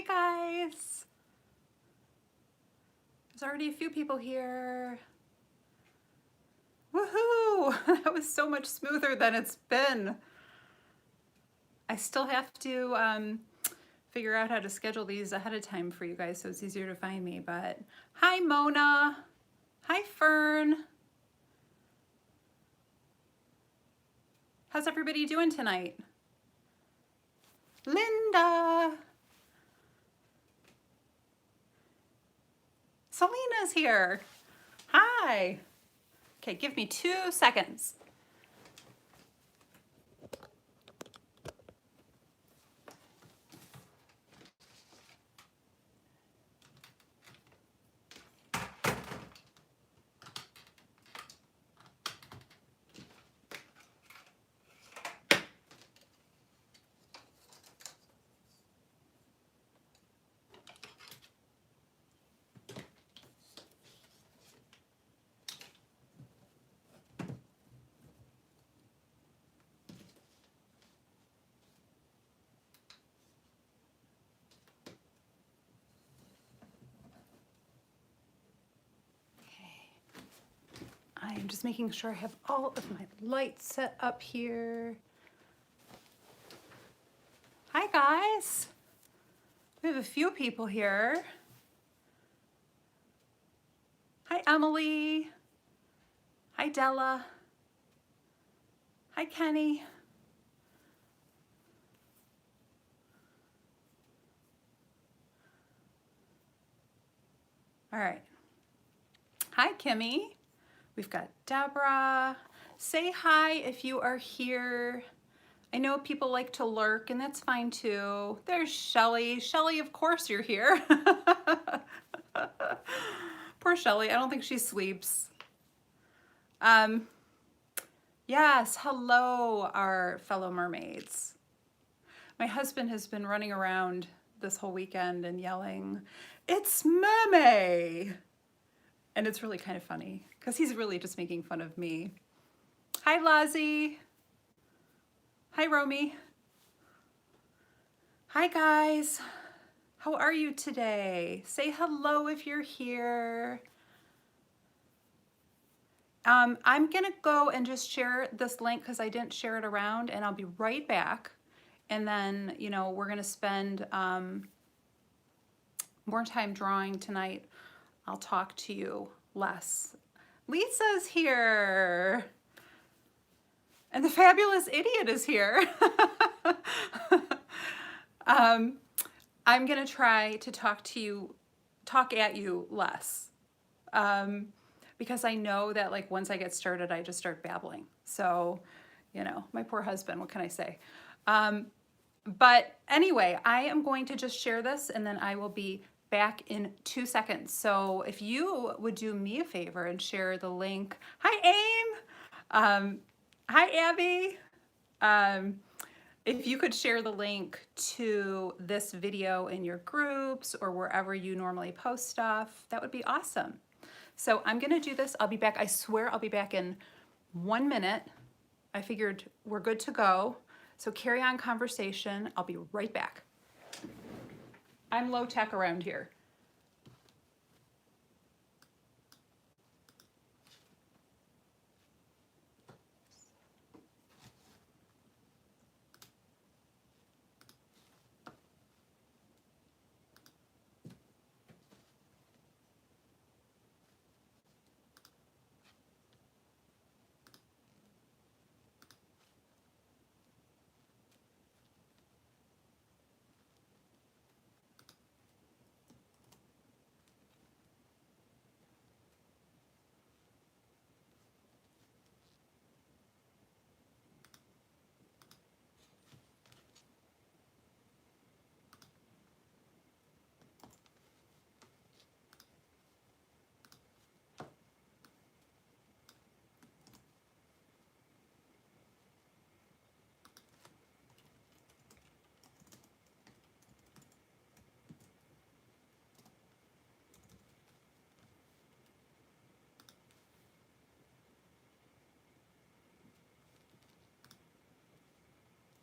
Hi guys. There's already a few people here. Woohoo! That was so much smoother than it's been. I still have to figure out how to schedule these ahead of time for you guys so it's easier to find me, but hi Mona. Hi Fern. How's everybody doing tonight? Linda. Selena's here. Hi. Okay, give me 2 seconds. I'm just making sure I have all of my lights set up here. Hi guys. We have a few people here. Hi Emily. Hi Della. Hi Kenny. All right. Hi Kimmy. We've got Deborah. Say hi if you are here. I know people like to lurk, and that's fine too. There's Shelly. Shelly, of course you're here. Poor Shelly. I don't think she sleeps. Yes, hello, our fellow mermaids. My husband has been running around this whole weekend and yelling, "It's Mermay!" And it's really kind of funny because he's really just making fun of me. Hi, Lazzy. Hi, Romy. Hi, guys. How are you today? Say hello if you're here. I'm gonna go and just share this link because I didn't share it around, and I'll be right back. And then, you know, we're gonna spend more time drawing tonight. I'll talk to you less. Lisa's here. And the fabulous idiot is here. I'm gonna try to talk at you less. Because I know that like once I get started, I just start babbling. So, you know, my poor husband, what can I say? But anyway, I am going to just share this and then I will be back in 2 seconds. So if you would do me a favor and share the link. Hi, Aim. Hi, Abby. If you could share the link to this video in your groups or wherever you normally post stuff, that would be awesome. So I'm gonna do this. I'll be back. I swear I'll be back in 1 minute. I figured we're good to go. So carry on conversation. I'll be right back. I'm low tech around here.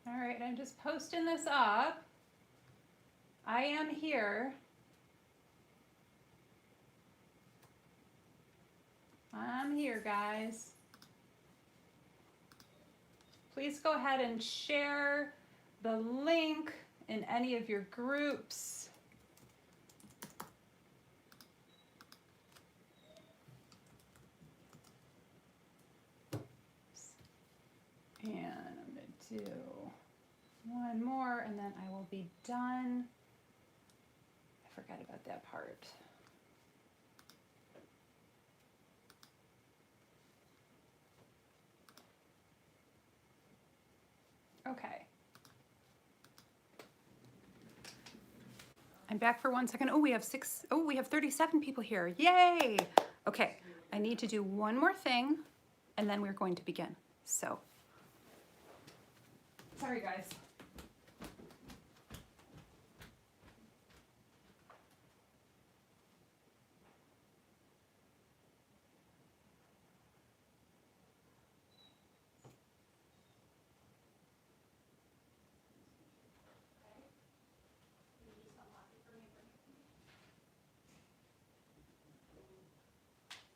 All right, I'm just posting this up. I am here. I'm here, guys. Please go ahead and share the link in any of your groups. And I'm going to do one more and then I will be done. I forgot about that part. Okay. I'm back for 1 second. Oh, we have 37 people here. Yay! Okay, I need to do one more thing and then we're going to begin. So, sorry guys.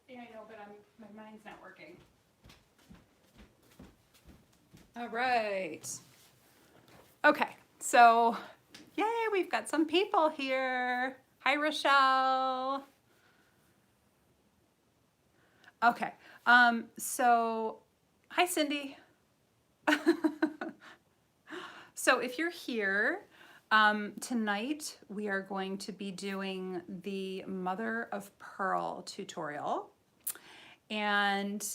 Yeah, I know, but my mind's not working. All right. Okay, so yay, we've got some people here. Hi, Rochelle. Okay, so hi, Cindy. So if you're here, tonight we are going to be doing the Mother of Pearl tutorial. And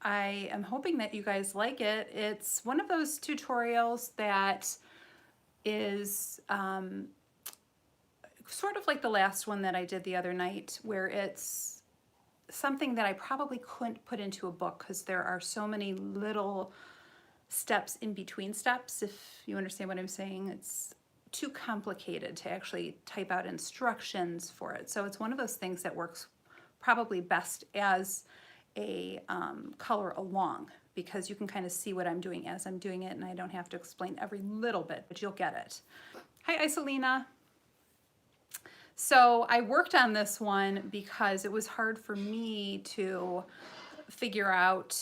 I am hoping that you guys like it. It's one of those tutorials that is sort of like the last one that I did the other night, where it's something that I probably couldn't put into a book because there are so many little steps in between steps, if you understand what I'm saying. It's too complicated to actually type out instructions for it. So it's one of those things that works probably best as a color along, because you can kind of see what I'm doing as I'm doing it and I don't have to explain every little bit, but you'll get it. Hi, Isolina. So I worked on this one because it was hard for me to figure out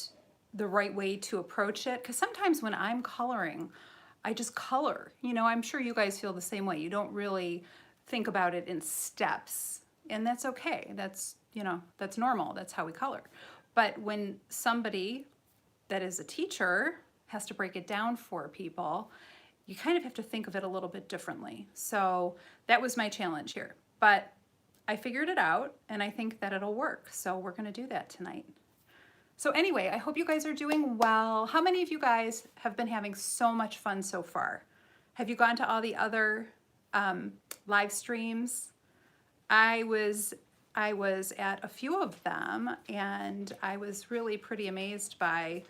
the right way to approach it, because sometimes when I'm coloring, I just color. You know, I'm sure you guys feel the same way. You don't really think about it in steps, and that's okay. That's, you know, that's normal. That's how we color. But when somebody that is a teacher has to break it down for people, you kind of have to think of it a little bit differently. So that was my challenge here. But I figured it out, and I think that it'll work. So we're going to do that tonight. So anyway, I hope you guys are doing well. How many of you guys have been having so much fun so far? Have you gone to all the other live streams? I was at a few of them, and I was really pretty amazed by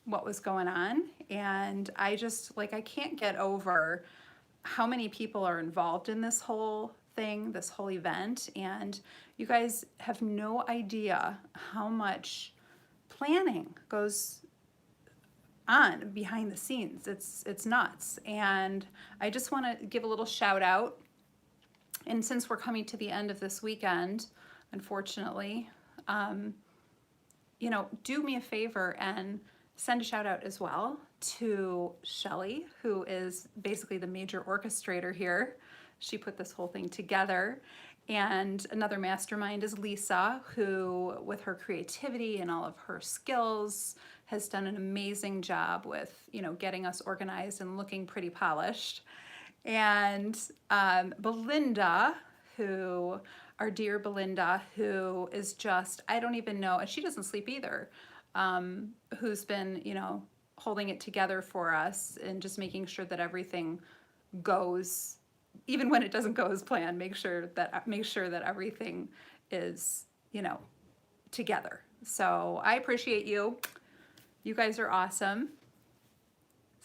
what was going on. And I just, like, I can't get over how many people are involved in this whole thing, this whole event. And you guys have no idea how much planning goes on behind the scenes. It's nuts. And I just want to give a little shout out. And since we're coming to the end of this weekend, unfortunately, you know, do me a favor and send a shout out as well to Shelly, who is basically the major orchestrator here. She put this whole thing together. And another mastermind is Lisa, who, with her creativity and all of her skills, has done an amazing job with, you know, getting us organized and looking pretty polished. And Belinda, who, our dear Belinda, who is just, I don't even know, and she doesn't sleep either, who's been, you know, holding it together for us and just making sure that everything goes, even when it doesn't go as planned, make sure that everything is, you know, together. So I appreciate you. You guys are awesome.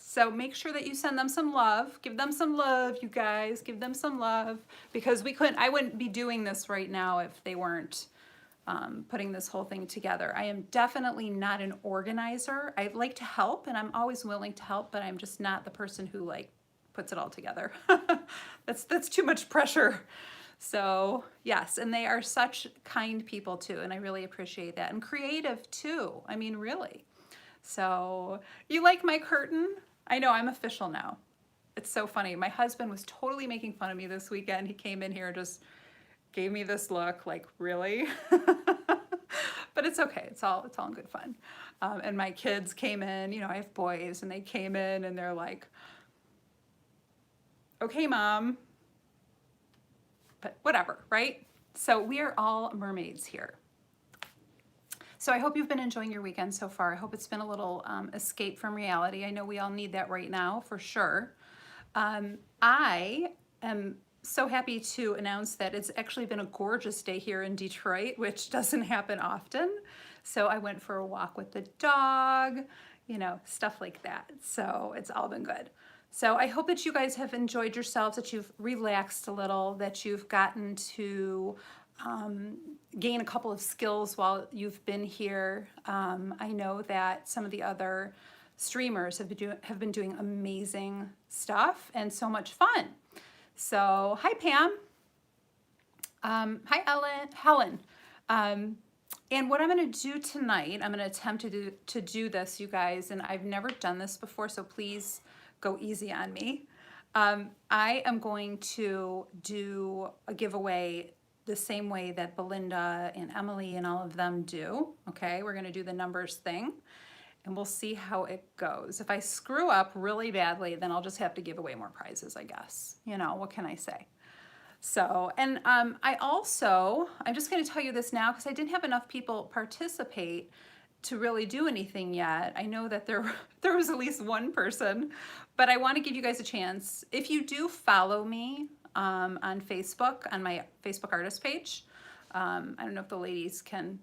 So make sure that you send them some love. Give them some love, you guys. Give them some love, because I wouldn't be doing this right now if they weren't putting this whole thing together. I am definitely not an organizer. I like to help, and I'm always willing to help, but I'm just not the person who, like, puts it all together. That's too much pressure. So yes, and they are such kind people too, and I really appreciate that. And creative too, I mean, really. So you like my curtain? I know, I'm official now. It's so funny. My husband was totally making fun of me this weekend. He came in here and just gave me this look like, really? But it's okay. It's all in good fun. And my kids came in, you know, I have boys, and they came in and they're like, okay, Mom, but whatever, right? So we are all mermaids here. So I hope you've been enjoying your weekend so far. I hope it's been a little escape from reality. I know we all need that right now, for sure. I am so happy to announce that it's actually been a gorgeous day here in Detroit, which doesn't happen often. So I went for a walk with the dog, you know, stuff like that. So it's all been good. So I hope that you guys have enjoyed yourselves, that you've relaxed a little, that you've gotten to gain a couple of skills while you've been here. I know that some of the other streamers have been doing amazing stuff and so much fun. So hi Pam, hi Helen. And what I'm going to do tonight, I'm going to attempt to do this, you guys, and I've never done this before, so please go easy on me. I am going to do a giveaway the same way that Belinda and Emily and all of them do. Okay, we're going to do the numbers thing, and we'll see how it goes. If I screw up really badly, then I'll just have to give away more prizes, I guess. You know, what can I say? So, and I'm just going to tell you this now because I didn't have enough people participate to really do anything yet. I know that there was at least one person, but I want to give you guys a chance. If you do follow me on Facebook, on my Facebook artist page, I don't know if the ladies can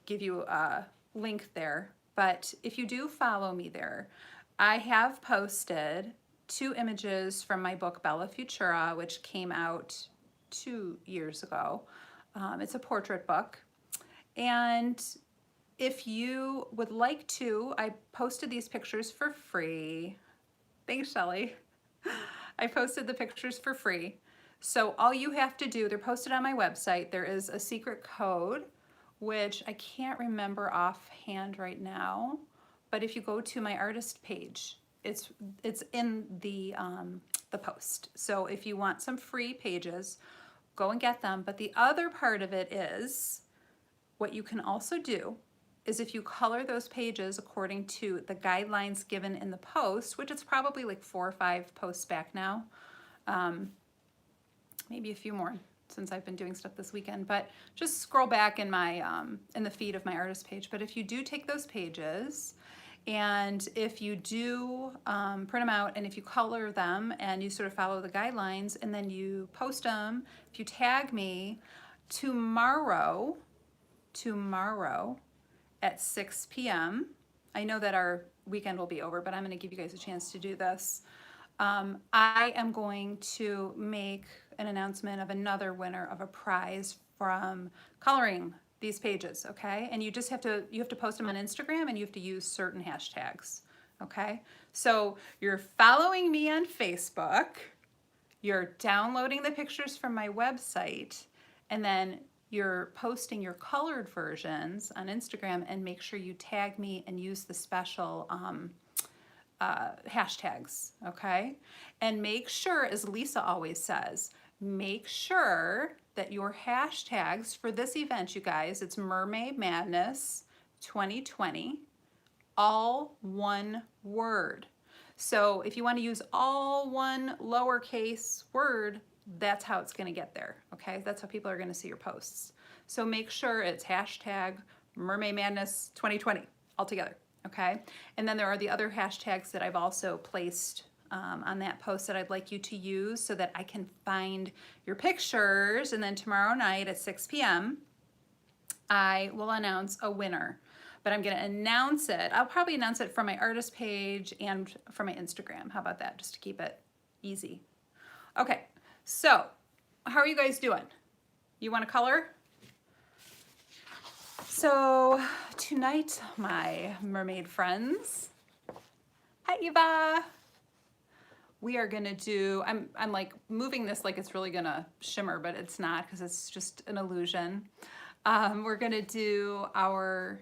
give you a link there, but if you do follow me there, I have posted 2 images from my book Bella Futura, which came out 2 years ago. It's a portrait book. And if you would like to, I posted these pictures for free. Thanks, Shelly. I posted the pictures for free. So all you have to do, they're posted on my website. There is a secret code, which I can't remember offhand right now. But if you go to my artist page, it's in the post. So if you want some free pages, go and get them. But the other part of it is, what you can also do is if you color those pages according to the guidelines given in the post, which it's probably like 4 or 5 posts back now, maybe a few more since I've been doing stuff this weekend, but just scroll back in my in the feed of my artist page. But if you do take those pages, and if you do print them out, and if you color them and you sort of follow the guidelines, and then you post them, if you tag me tomorrow at 6 p.m. I know that our weekend will be over, but I'm going to give you guys a chance to do this. I am going to make an announcement of another winner of a prize from coloring these pages, okay? And you just have to post them on Instagram, and you have to use certain hashtags, okay? So you're following me on Facebook, you're downloading the pictures from my website, and then you're posting your colored versions on Instagram, and make sure you tag me and use the special hashtags, okay? And make sure, as Lisa always says, make sure that your hashtags for this event, you guys, it's Mermaid Madness 2020, all one word. So if you want to use all one lowercase word, that's how it's going to get there, okay? That's how people are going to see your posts. So make sure it's hashtag Mermaid Madness 2020 all together, okay? And then there are the other hashtags that I've also placed on that post that I'd like you to use so that I can find your pictures. And then tomorrow night at 6 p.m., I will announce a winner. But I'm going to announce it. I'll probably announce it from my artist page and from my Instagram. How about that? Just to keep it easy. Okay, so how are you guys doing? You want to color? So tonight, my mermaid friends, hi Eva, we are gonna do, I'm like moving this like it's really gonna shimmer, but it's not because it's just an illusion. We're gonna do our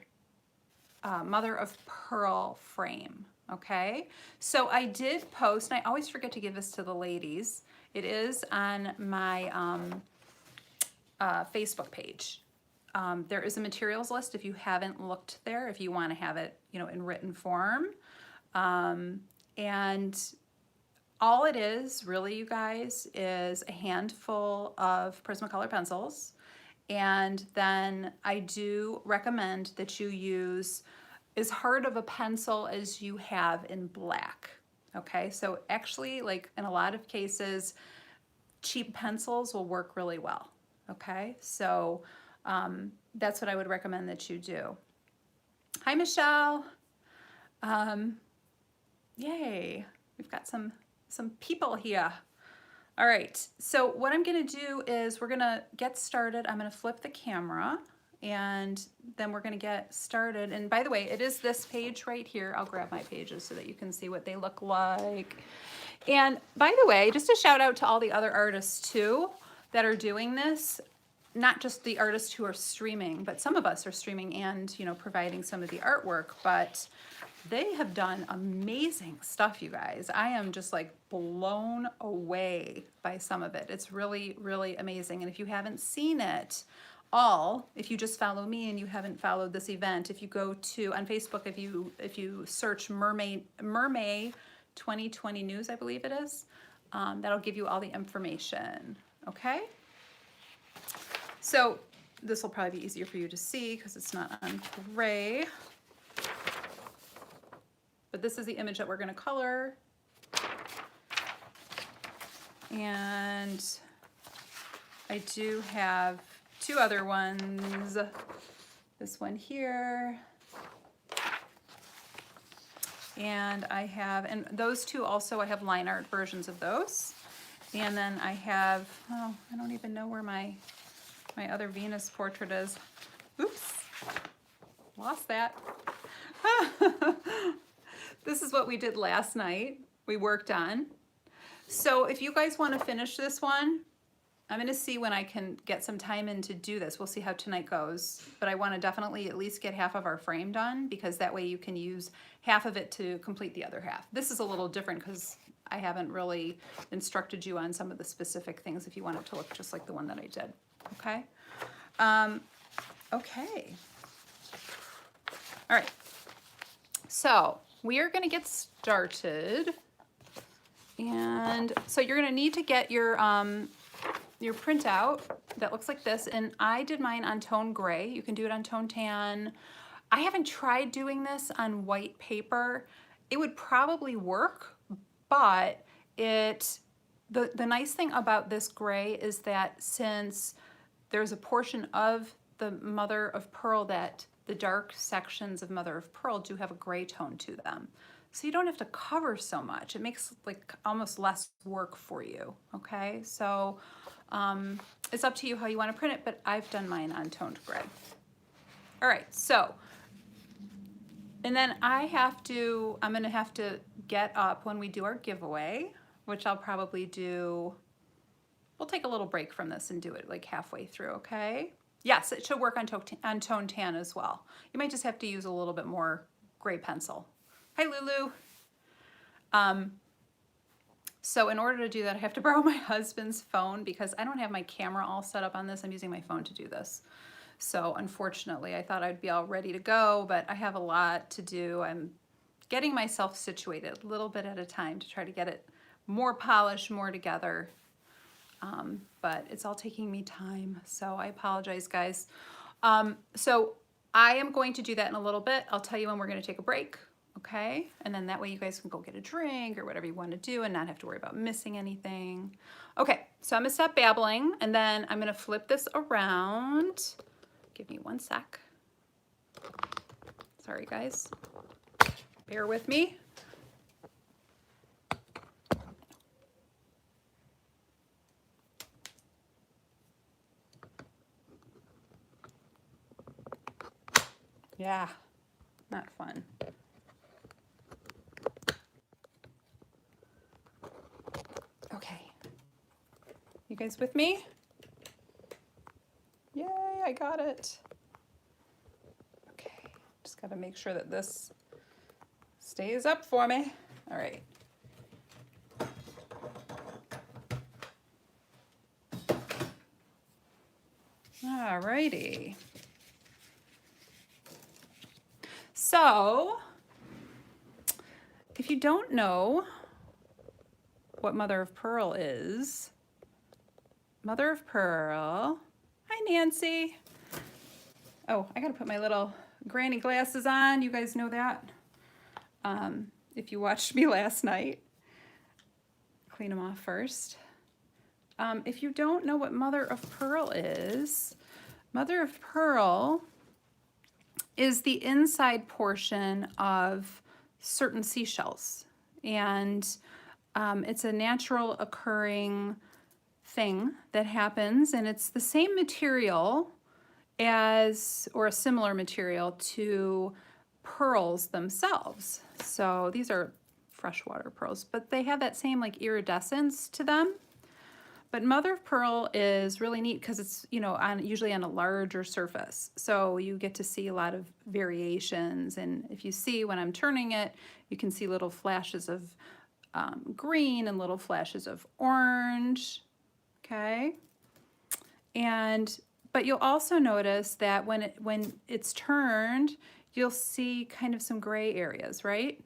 mother of pearl frame. Okay, so I did post, and I always forget to give this to the ladies. It is on my Facebook page. There is a materials list if you haven't looked there, if you want to have it, you know, in written form. And all it is really, you guys, is a handful of Prismacolor pencils. And then I do recommend that you use as hard of a pencil as you have in black. Okay, so actually, like in a lot of cases, cheap pencils will work really well. Okay, so that's what I would recommend that you do. Hi, Michelle. Yay, we've got some people here. All right, so what I'm gonna do is we're gonna get started. I'm gonna flip the camera and then we're gonna get started. And by the way, it is this page right here. I'll grab my pages so that you can see what they look like. And by the way, just a shout out to all the other artists too that are doing this. Not just the artists who are streaming, but some of us are streaming and, you know, providing some of the artwork, but they have done amazing stuff, you guys. I am just like blown away by some of it. It's really, really amazing. And if you haven't seen it all, if you just follow me and you haven't followed this event, if you go to, on Facebook, if you search Mermaid 2020 News, I believe it is, that'll give you all the information, okay? So this will probably be easier for you to see because it's not on gray. But this is the image that we're going to color. And I do have two other ones. This one here. And I have, and those two also, I have line art versions of those. And then I have, oh, I don't even know where my other Venus portrait is. Oops, lost that. This is what we did last night. We worked on. So if you guys want to finish this one, I'm going to see when I can get some time in to do this. We'll see how tonight goes. But I want to definitely at least get half of our frame done because that way you can use half of it to complete the other half. This is a little different because I haven't really instructed you on some of the specific things if you want it to look just like the one that I did. Okay? Okay. All right. So we are going to get started. And so you're going to need to get your printout that looks like this. And I did mine on tone gray. You can do it on tone tan. I haven't tried doing this on white paper. It would probably work, but the nice thing about this gray is that since there's a portion of the mother of pearl that the dark sections of mother of pearl do have a gray tone to them. So you don't have to cover so much. It makes like almost less work for you, okay? So it's up to you how you want to print it, but I've done mine on toned gray. All right, so, and then I'm gonna have to get up when we do our giveaway, which I'll probably do, we'll take a little break from this and do it like halfway through, okay? Yes, it should work on tone tan as well. You might just have to use a little bit more gray pencil. Hi, Lulu. So in order to do that, I have to borrow my husband's phone because I don't have my camera all set up on this. I'm using my phone to do this. So unfortunately, I thought I'd be all ready to go, but I have a lot to do. I'm getting myself situated a little bit at a time to try to get it more polished, more together. But it's all taking me time, so I apologize, guys. So I am going to do that in a little bit. I'll tell you when we're going to take a break, okay? And then that way you guys can go get a drink or whatever you want to do and not have to worry about missing anything. Okay, so I'm going to stop babbling, and then I'm going to flip this around. Give me one sec. Sorry, guys. Bear with me. Yeah, not fun. You guys with me? Yay, I got it. Okay, just gotta make sure that this stays up for me. All right. All righty. So, if you don't know what mother of pearl is, mother of pearl, hi Nancy. Oh, I gotta put my little granny glasses on. You guys know that. If you watched me last night, clean them off first. If you don't know what mother of pearl is is the inside portion of certain seashells. And it's a natural occurring thing that happens, and it's the same material as, or a similar material to pearls themselves. So these are freshwater pearls, but they have that same like iridescence to them. But mother of pearl is really neat because it's, you know, usually on a larger surface. So you get to see a lot of variations. And if you see when I'm turning it, you can see little flashes of green and little flashes of orange. Okay. But you'll also notice that when it's turned, you'll see kind of some gray areas, right?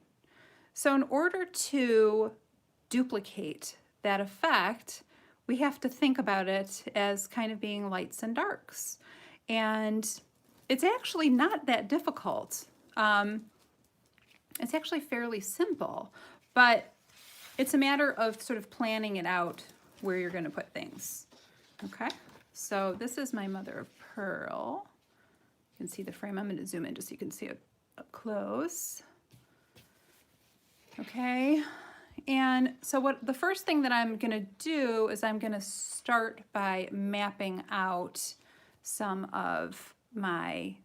So in order to duplicate that effect, we have to think about it as kind of being lights and darks. And it's actually not that difficult. It's actually fairly simple, but it's a matter of sort of planning it out where you're going to put things. Okay, so this is my mother of pearl. You can see the frame. I'm going to zoom in just so you can see it up close. Okay. And so the first thing that I'm going to do is I'm going to start by mapping out some of my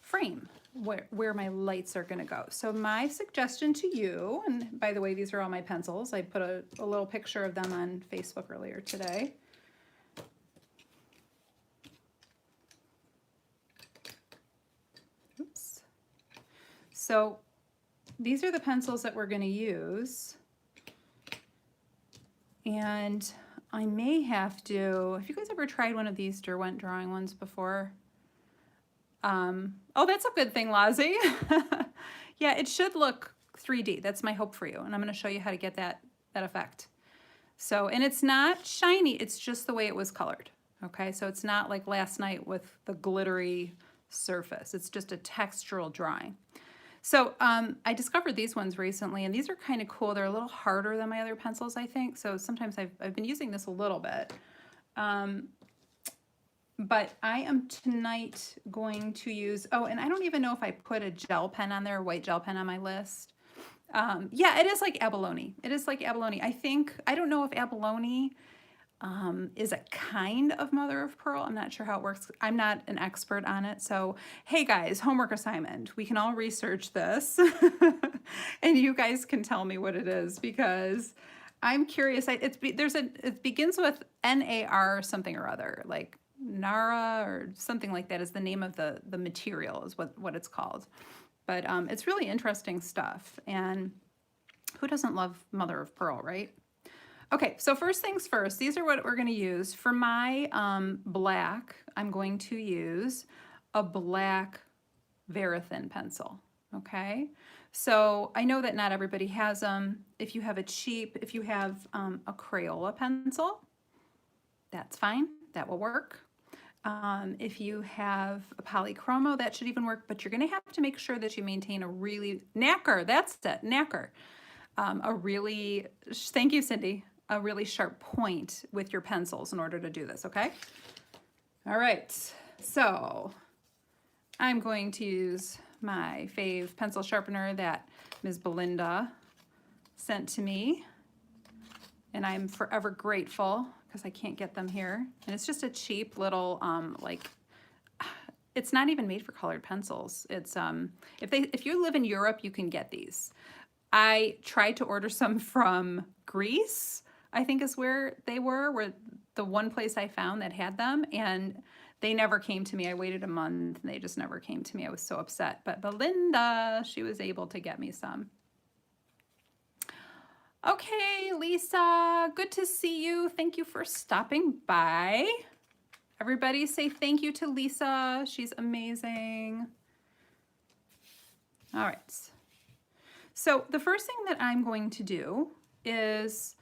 frame, where my lights are going to go. So my suggestion to you, and by the way, these are all my pencils. I put a little picture of them on Facebook earlier today. Oops. So these are the pencils that we're going to use, and I may have to, have you guys ever tried one of these Derwent drawing ones before? Oh, that's a good thing, Lazi. Yeah, it should look 3D. That's my hope for you, and I'm going to show you how to get that effect. So, and it's not shiny, it's just the way it was colored. Okay, so it's not like last night with the glittery surface. It's just a textural drawing. So I discovered these ones recently, and these are kind of cool. They're a little harder than my other pencils, I think. So sometimes I've been using this a little bit. But I am tonight going to use, oh, and I don't even know if I put a gel pen on there, a white gel pen on my list. Yeah, it is like abalone. It is like abalone. I don't know if abalone is a kind of mother of pearl. I'm not sure how it works. I'm not an expert on it. So, hey guys, homework assignment. We can all research this and you guys can tell me what it is because I'm curious. It begins with NAR something or other, like Nara or something like that is the name of the material is what it's called. But it's really interesting stuff. And who doesn't love mother of pearl, right? Okay, so first things first, these are what we're going to use. For my black, I'm going to use a black Verithin pencil, okay? So I know that not everybody has them. If you have a Crayola pencil, that's fine, that will work. If you have a Polychromo, that should even work, but you're going to have to make sure that you maintain a really, nacre, that's it, nacre. Thank you, Cindy, a really sharp point with your pencils in order to do this, okay? All right, so I'm going to use my fave pencil sharpener that Ms. Belinda sent to me, and I'm forever grateful because I can't get them here. And it's just a cheap little, it's not even made for colored pencils. It's, if you live in Europe, you can get these. I tried to order some from Greece. I think is where they were the one place I found that had them, and they never came to me. I waited a month and they just never came to me. I was so upset. But Belinda, she was able to get me some. Okay, Lisa, good to see you. Thank you for stopping by. Everybody say thank you to Lisa. She's amazing. All right. So the first thing that I'm going to do is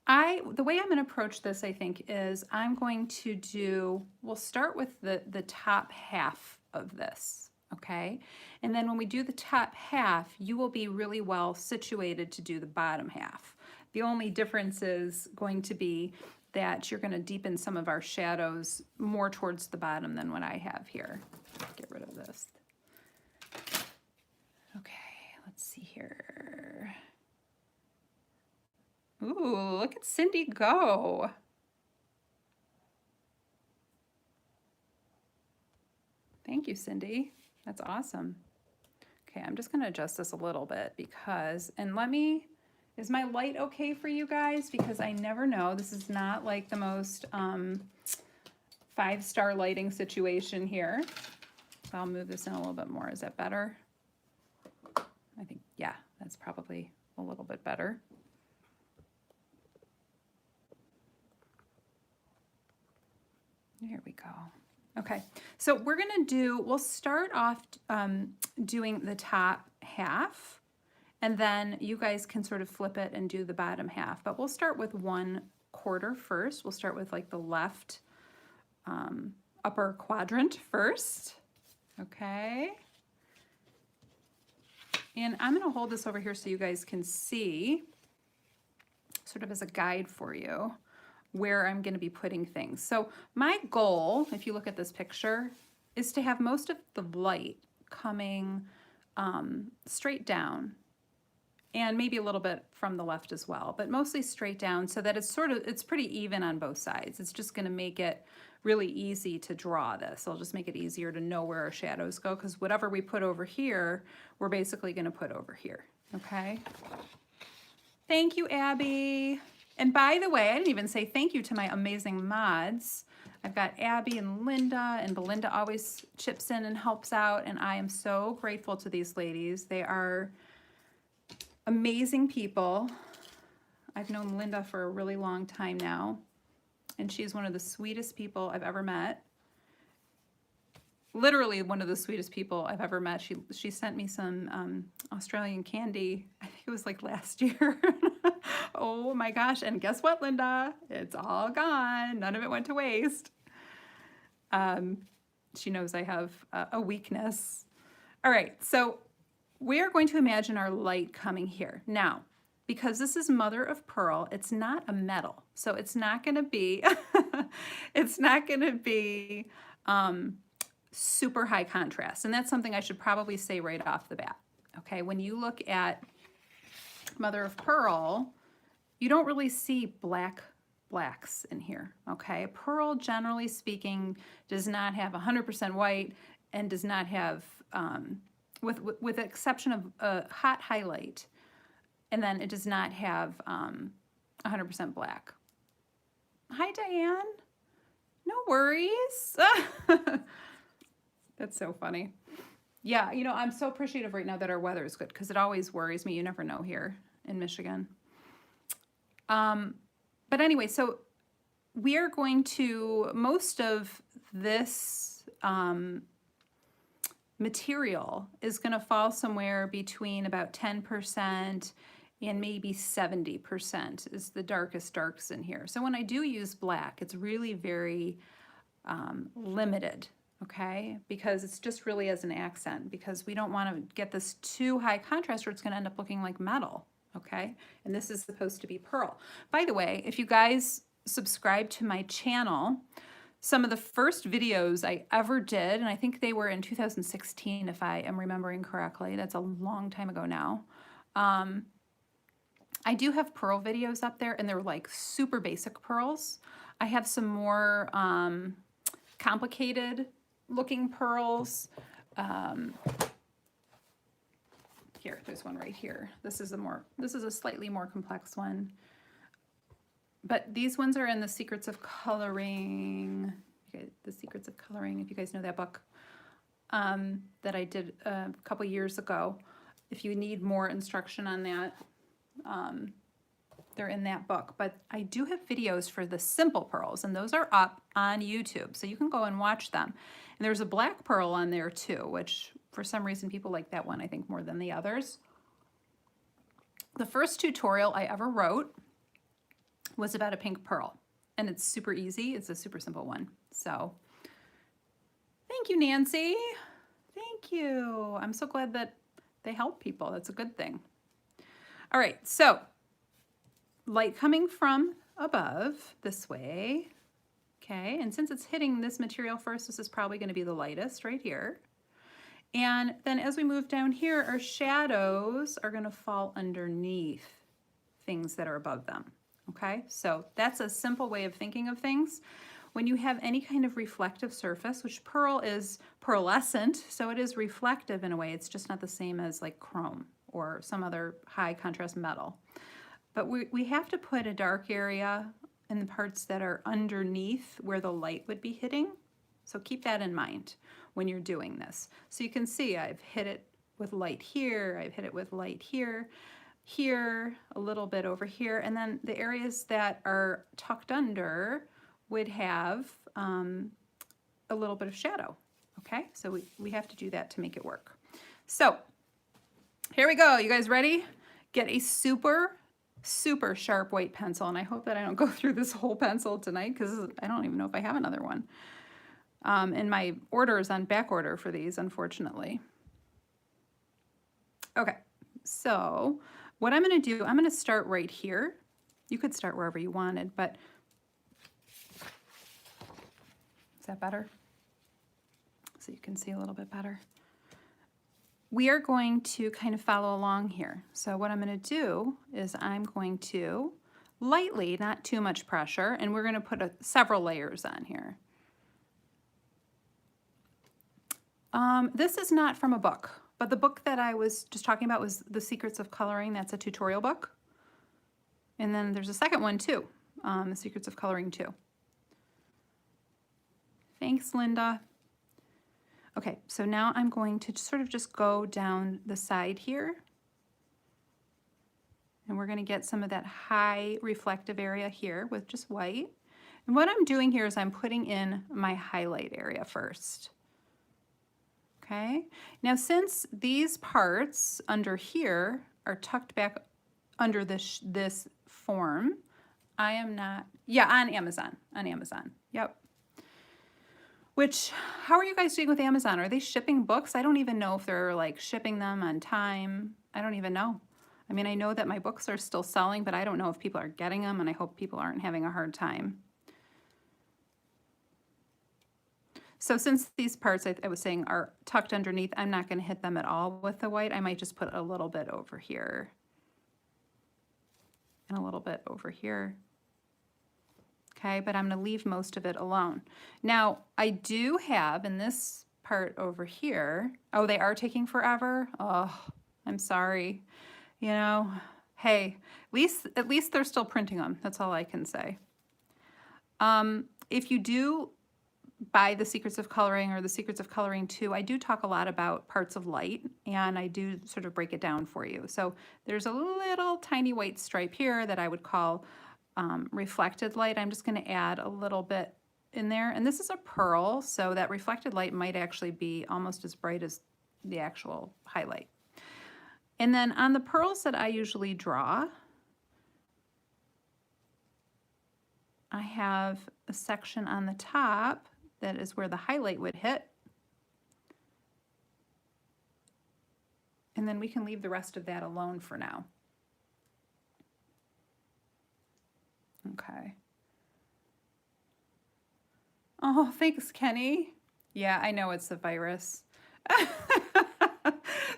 the way I'm going to approach this, I think, is I'm going to do, we'll start with the top half of this, okay? And then when we do the top half, you will be really well situated to do the bottom half. The only difference is going to be that you're going to deepen some of our shadows more towards the bottom than what I have here. Get rid of this. Okay, let's see here. Ooh, look at Cindy go. Thank you, Cindy. That's awesome. Okay, I'm just going to adjust this a little bit because, and is my light okay for you guys? Because I never know. This is not like the most 5-star lighting situation here. So I'll move this in a little bit more. Is that better? I think, yeah, that's probably a little bit better. Here we go. Okay, so we're gonna we'll start off doing the top half, and then you guys can sort of flip it and do the bottom half, but we'll start with 1/4 first. We'll start with like the left upper quadrant first, okay? And I'm gonna hold this over here so you guys can see, sort of as a guide for you, where I'm going to be putting things. So my goal, if you look at this picture, is to have most of the light coming straight down, and maybe a little bit from the left as well, but mostly straight down so that it's pretty even on both sides. It's just going to make it really easy to draw this. It'll just make it easier to know where our shadows go, because whatever we put over here, we're basically going to put over here, okay? Thank you, Abby. And by the way, I didn't even say thank you to my amazing mods. I've got Abby and Linda, and Belinda always chips in and helps out, and I am so grateful to these ladies. They are amazing people. I've known Linda for a really long time now, and she's one of the sweetest people I've ever met. Literally one of the sweetest people I've ever met. She sent me some Australian candy. I think it was like last year. Oh my gosh, and guess what, Linda? It's all gone. None of it went to waste. She knows I have a weakness. All right, so we're going to imagine our light coming here. Now, because this is mother of pearl, it's not a metal. So it's not gonna be, it's not gonna be super high contrast. And that's something I should probably say right off the bat. Okay, when you look at mother of pearl, you don't really see blacks in here, okay? Pearl, generally speaking, does not have 100% white and does not have, with the exception of a hot highlight, and then it does not have 100% black. Hi, Diane. No worries. That's so funny. Yeah, you know, I'm so appreciative right now that our weather is good, because it always worries me. You never know here in Michigan. But anyway, so we are going to, most of this material is going to fall somewhere between about 10% and maybe 70% is the darkest darks in here. So when I do use black, it's really very limited, okay? Because it's just really as an accent, because we don't want to get this too high contrast or it's going to end up looking like metal. Okay, and this is supposed to be pearl. By the way, if you guys subscribe to my channel, some of the first videos I ever did, and I think they were in 2016 if I am remembering correctly, that's a long time ago now, I do have pearl videos up there, and they're like super basic pearls. I have some more complicated looking pearls. Here, there's one right here. This is a slightly more complex one. But these ones are in the Secrets of Coloring, the Secrets of Coloring, if you guys know that book that I did a couple years ago. If you need more instruction on that, they're in that book. But I do have videos for the simple pearls, and those are up on YouTube, so you can go and watch them. And there's a black pearl on there too, which for some reason people like that one, I think, more than the others. The first tutorial I ever wrote was about a pink pearl, and it's super easy. It's a super simple one. So thank you, Nancy. Thank you. I'm so glad that they help people. That's a good thing. All right, so light coming from above this way. Okay, and since it's hitting this material first, this is probably going to be the lightest right here. And then as we move down here, our shadows are going to fall underneath things that are above them. Okay, so that's a simple way of thinking of things. When you have any kind of reflective surface, which pearl is pearlescent, so it is reflective in a way. It's just not the same as like chrome or some other high contrast metal. But we have to put a dark area in the parts that are underneath where the light would be hitting. So keep that in mind when you're doing this. So you can see I've hit it with light here, I've hit it with light here, here, a little bit over here, and then the areas that are tucked under would have a little bit of shadow. Okay, so we have to do that to make it work. So here we go. You guys ready? Get a super sharp white pencil, and I hope that I don't go through this whole pencil tonight because I don't even know if I have another one. And my order is on back order for these, unfortunately. Okay, so what I'm going to do, I'm going to start right here. You could start wherever you wanted, but is that better? So you can see a little bit better. We are going to kind of follow along here. So what I'm going to do is I'm going to lightly, not too much pressure, and we're going to put several layers on here. This is not from a book, but the book that I was just talking about was The Secrets of Coloring. That's a tutorial book. And then there's a second one too, The Secrets of Coloring 2. Thanks, Linda. Okay, so now I'm going to sort of just go down the side here. And we're going to get some of that high reflective area here with just white. And what I'm doing here is I'm putting in my highlight area first. Okay, now since these parts under here are tucked back under this form, I am not, yeah, on Amazon, yep. Which, how are you guys doing with Amazon? Are they shipping books? I don't even know if they're like shipping them on time. I don't even know. I mean, I know that my books are still selling, but I don't know if people are getting them, and I hope people aren't having a hard time. So since these parts I was saying are tucked underneath, I'm not going to hit them at all with the white. I might just put a little bit over here and a little bit over here. Okay, but I'm going to leave most of it alone. Now, I do have in this part over here, oh, they are taking forever? Oh, I'm sorry. You know, hey, at least they're still printing them. That's all I can say. If you do buy The Secrets of Coloring or The Secrets of Coloring 2, I do talk a lot about parts of light, and I do sort of break it down for you. So there's a little tiny white stripe here that I would call reflected light. I'm just going to add a little bit in there, and this is a pearl, so that reflected light might actually be almost as bright as the actual highlight. And then on the pearls that I usually draw, I have a section on the top that is where the highlight would hit. And then we can leave the rest of that alone for now. Okay. Oh, thanks, Kenny. Yeah, I know it's the virus.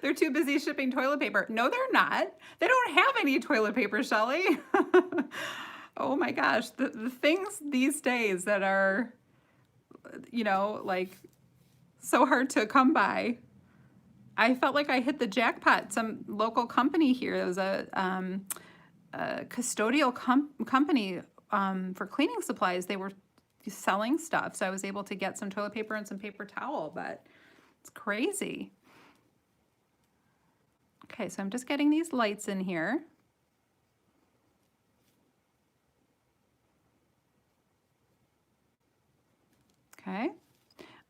They're too busy shipping toilet paper. No, they're not. They don't have any toilet paper, Shelley. Oh my gosh, the things these days that are, you know, like so hard to come by. I felt like I hit the jackpot. Some local company here, there was a custodial company for cleaning supplies, they were selling stuff. So I was able to get some toilet paper and some paper towel, but it's crazy. Okay, so I'm just getting these lights in here. Okay,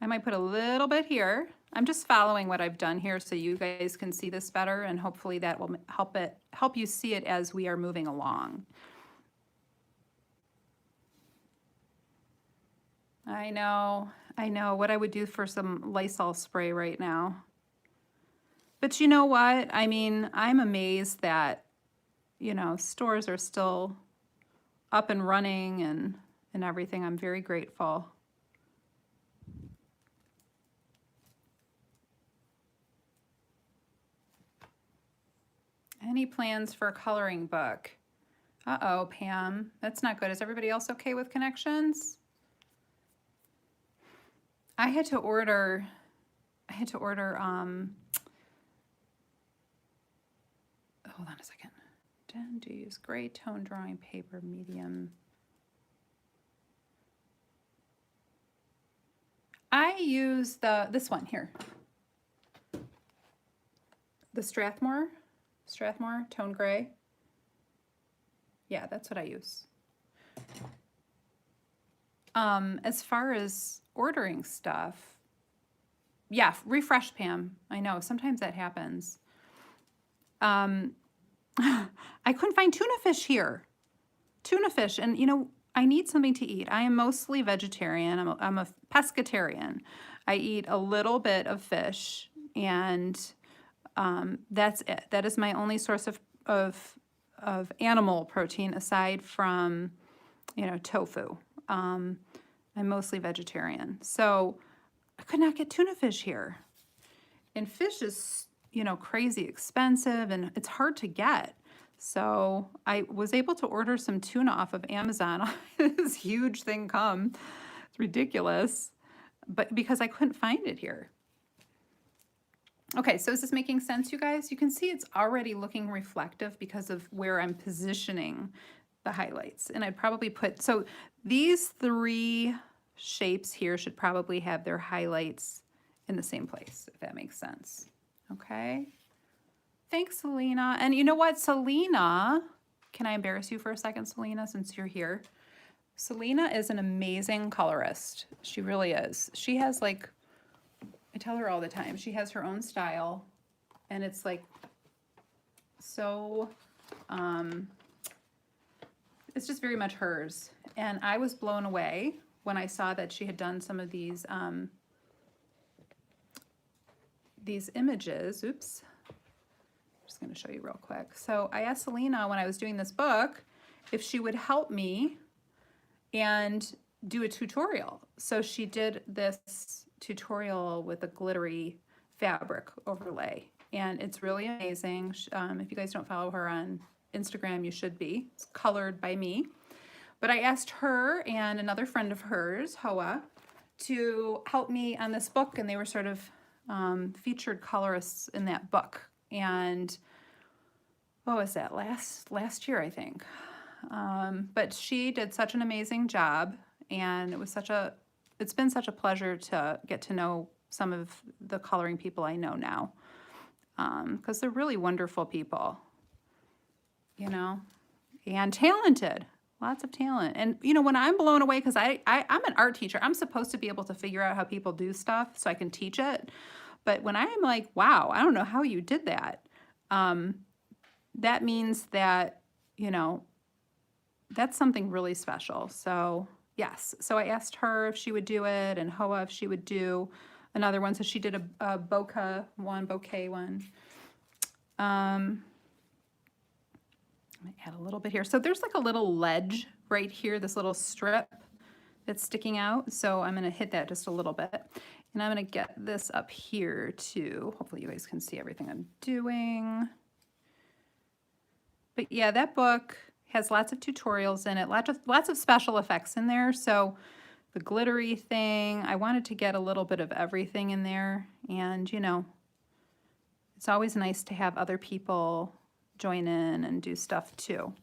I might put a little bit here. I'm just following what I've done here so you guys can see this better, and hopefully that will help you see it as we are moving along. I know what I would do for some Lysol spray right now. But you know what? I mean, I'm amazed that, you know, stores are still up and running and everything. I'm very grateful. Any plans for a coloring book? Uh-oh, Pam. That's not good. Is everybody else okay with connections? I had to order, hold on a second. Dandy's gray tone drawing paper, medium. I use this one here. The Strathmore tone gray. Yeah, that's what I use. As far as ordering stuff, yeah, refresh, Pam. I know, sometimes that happens. I couldn't find tuna fish here. Tuna fish, and you know, I need something to eat. I am mostly vegetarian. I'm a pescatarian. I eat a little bit of fish, and that's it. That is my only source of animal protein aside from, you know, tofu. I'm mostly vegetarian, so I could not get tuna fish here. And fish is, you know, crazy expensive, and it's hard to get. So I was able to order some tuna off of Amazon. This huge thing come. It's ridiculous, but because I couldn't find it here. Okay, so is this making sense, you guys? You can see it's already looking reflective because of where I'm positioning the highlights. And I'd probably put, so these three shapes here should probably have their highlights in the same place, if that makes sense. Okay. Thanks, Selena. And you know what, Selena, can I embarrass you for a second, Selena, since you're here? Selena is an amazing colorist. She really is. She has, like, I tell her all the time, she has her own style, and it's like so, it's just very much hers. And I was blown away when I saw that she had done some of these images. Oops. I'm just going to show you real quick. So I asked Selena when I was doing this book if she would help me and do a tutorial. So she did this tutorial with a glittery fabric overlay, and it's really amazing. If you guys don't follow her on Instagram, you should be. It's colored by me. But I asked her and another friend of hers, Hoa, to help me on this book, and they were sort of featured colorists in that book. And what was that, last year, I think. But she did such an amazing job, and it's been such a pleasure to get to know some of the coloring people I know now, because they're really wonderful people, you know, and talented, lots of talent. And, you know, when I'm blown away, because I'm an art teacher, I'm supposed to be able to figure out how people do stuff so I can teach it. But when I'm like, wow, I don't know how you did that, that means that, you know, that's something really special. So yes, so I asked her if she would do it, and Hoa if she would do another one. So she did a bokeh one. I'm gonna add a little bit here. So there's like a little ledge right here, this little strip that's sticking out. So I'm gonna hit that just a little bit. And I'm gonna get this up here too. Hopefully you guys can see everything I'm doing. But yeah, that book has lots of tutorials in it, lots of special effects in there. So the glittery thing, I wanted to get a little bit of everything in there. And, you know, it's always nice to have other people join in and do stuff too.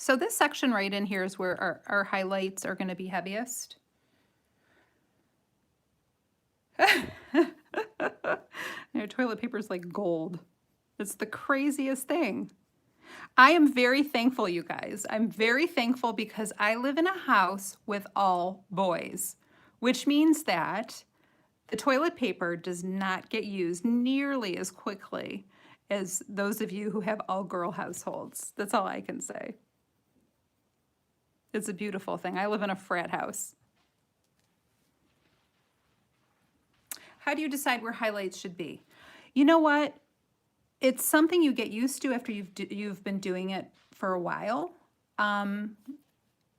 So this section right in here is where our highlights are going to be heaviest. Your toilet paper is like gold. It's the craziest thing. I am very thankful, you guys. I'm very thankful because I live in a house with all boys, which means that the toilet paper does not get used nearly as quickly as those of you who have all girl households. That's all I can say. It's a beautiful thing. I live in a frat house. How do you decide where highlights should be? You know what? It's something you get used to after you've been doing it for a while.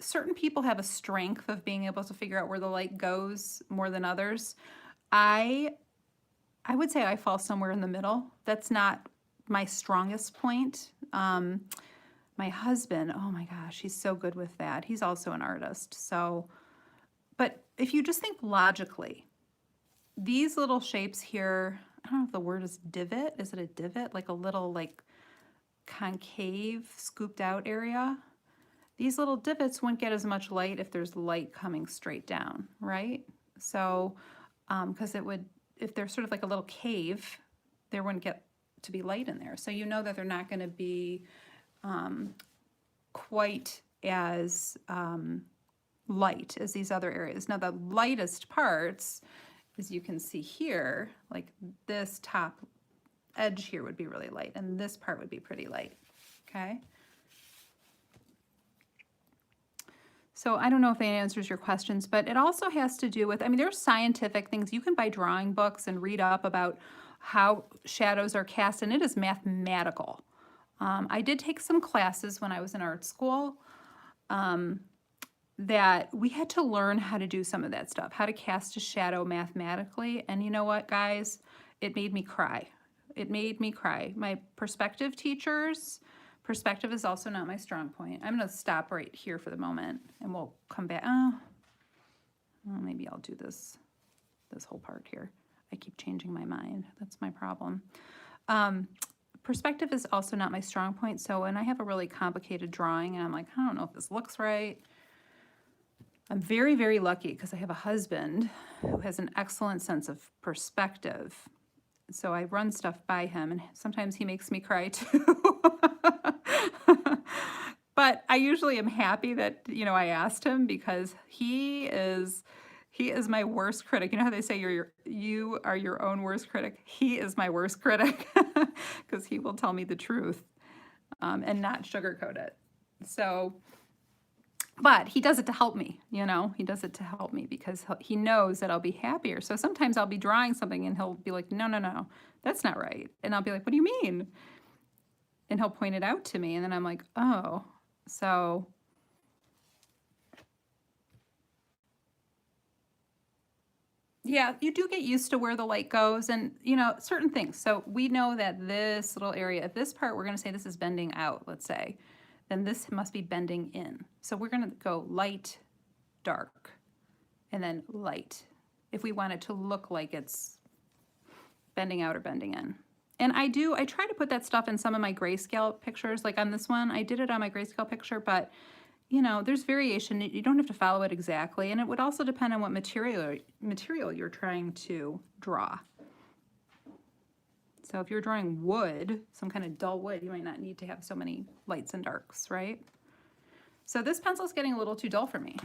Certain people have a strength of being able to figure out where the light goes more than others. I would say I fall somewhere in the middle. That's not my strongest point. My husband, oh my gosh, he's so good with that. He's also an artist. So, but if you just think logically, these little shapes here, I don't know if the word is divot. Is it a divot? Like a little like concave scooped out area. These little divots wouldn't get as much light if there's light coming straight down, right? So, because it would, if there's sort of like a little cave, there wouldn't get to be light in there. So you know that they're not going to be quite as light as these other areas. Now the lightest parts, as you can see here, like this top edge here would be really light and this part would be pretty light, okay? So I don't know if that answers your questions, but it also has to do with, I mean, there's scientific things. You can buy drawing books and read up about how shadows are cast, and it is mathematical. I did take some classes when I was in art school that we had to learn how to do some of that stuff, how to cast a shadow mathematically. And you know what, guys? It made me cry. It made me cry. My perspective teachers, perspective is also not my strong point. I'm going to stop right here for the moment and we'll come back. Oh, well, maybe I'll do this whole part here. I keep changing my mind. That's my problem. Perspective is also not my strong point. So when I have a really complicated drawing and I'm like, I don't know if this looks right. I'm very, very lucky because I have a husband who has an excellent sense of perspective. So I run stuff by him and sometimes he makes me cry too. But I usually am happy that, you know, I asked him because he is my worst critic. You know how they say you are your own worst critic? He is my worst critic because he will tell me the truth and not sugarcoat it. So, but he does it to help me, you know? He does it to help me because he knows that I'll be happier. So sometimes I'll be drawing something and he'll be like, no, that's not right. And I'll be like, what do you mean? And he'll point it out to me. And then I'm like, oh, so... Yeah, you do get used to where the light goes and, you know, certain things. So we know that this little area, if this part, we're going to say this is bending out, let's say, then this must be bending in. So we're going to go light, dark, and then light, if we want it to look like it's bending out or bending in. And I try to put that stuff in some of my grayscale pictures, like on this one. I did it on my grayscale picture, but you know, there's variation. You don't have to follow it exactly. And it would also depend on what material you're trying to draw. So if you're drawing wood, some kind of dull wood, you might not need to have so many lights and darks, right? So this pencil's getting a little too dull for me.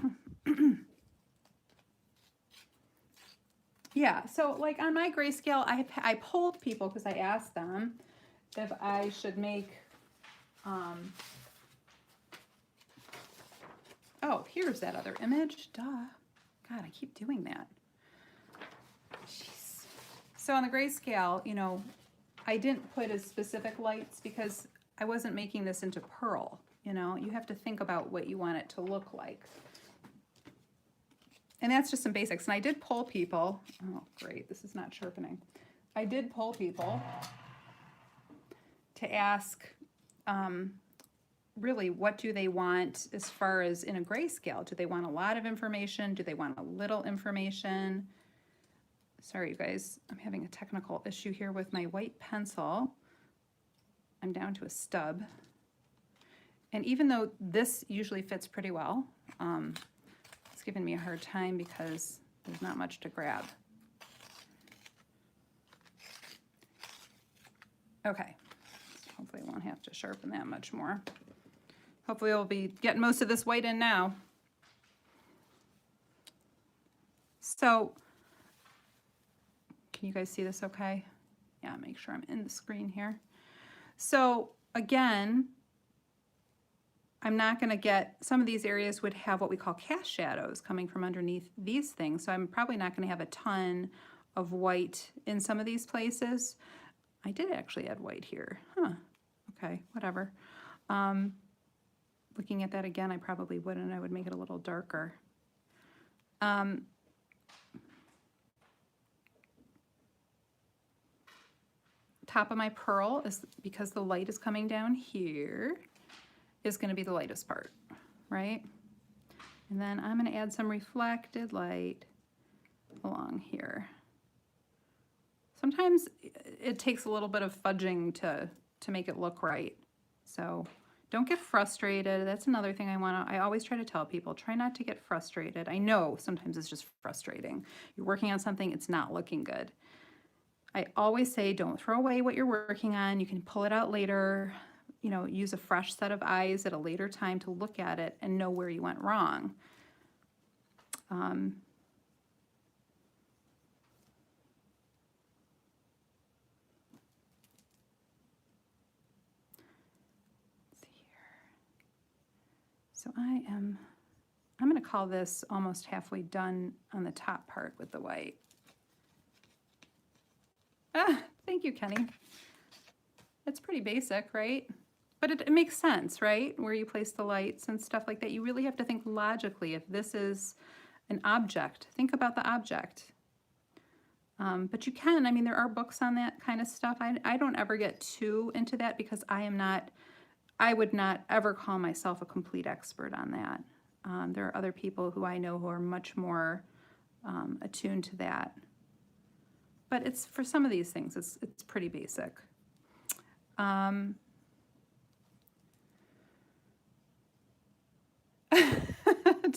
Yeah, so like on my grayscale, I polled people because I asked them if I should make, oh, here's that other image. Duh. God, I keep doing that. Jeez. So on the grayscale, you know, I didn't put as specific lights because I wasn't making this into pearl. You know, you have to think about what you want it to look like. And that's just some basics. And I did poll people. Oh, great. This is not sharpening. I did poll people to ask, really, what do they want as far as in a grayscale? Do they want a lot of information? Do they want a little information? Sorry, you guys, I'm having a technical issue here with my white pencil. I'm down to a stub. And even though this usually fits pretty well, it's giving me a hard time because there's not much to grab. Okay, hopefully I won't have to sharpen that much more. Hopefully we'll be getting most of this white in now. So, can you guys see this okay? Yeah, make sure I'm in the screen here. So again, I'm not going to get, some of these areas would have what we call cast shadows coming from underneath these things. So I'm probably not going to have a ton of white in some of these places. I did actually add white here. Huh. Okay, whatever. Looking at that again, I probably wouldn't. I would make it a little darker. Top of my pearl is, because the light is coming down here, is going to be the lightest part, right? And then I'm going to add some reflected light along here. Sometimes it takes a little bit of fudging to make it look right. So don't get frustrated. That's another thing I always try to tell people, try not to get frustrated. I know sometimes it's just frustrating. You're working on something, it's not looking good. I always say don't throw away what you're working on. You can pull it out later, you know, use a fresh set of eyes at a later time to look at it and know where you went wrong. Let's see here. So I'm going to call this almost halfway done on the top part with the white. Ah, thank you, Kenny. It's pretty basic, right? But it makes sense, right? Where you place the lights and stuff like that. You really have to think logically. If this is an object, think about the object. But you can, I mean, there are books on that kind of stuff. I don't ever get too into that because I would not ever call myself a complete expert on that. There are other people who I know who are much more attuned to that. But it's, for some of these things, it's pretty basic.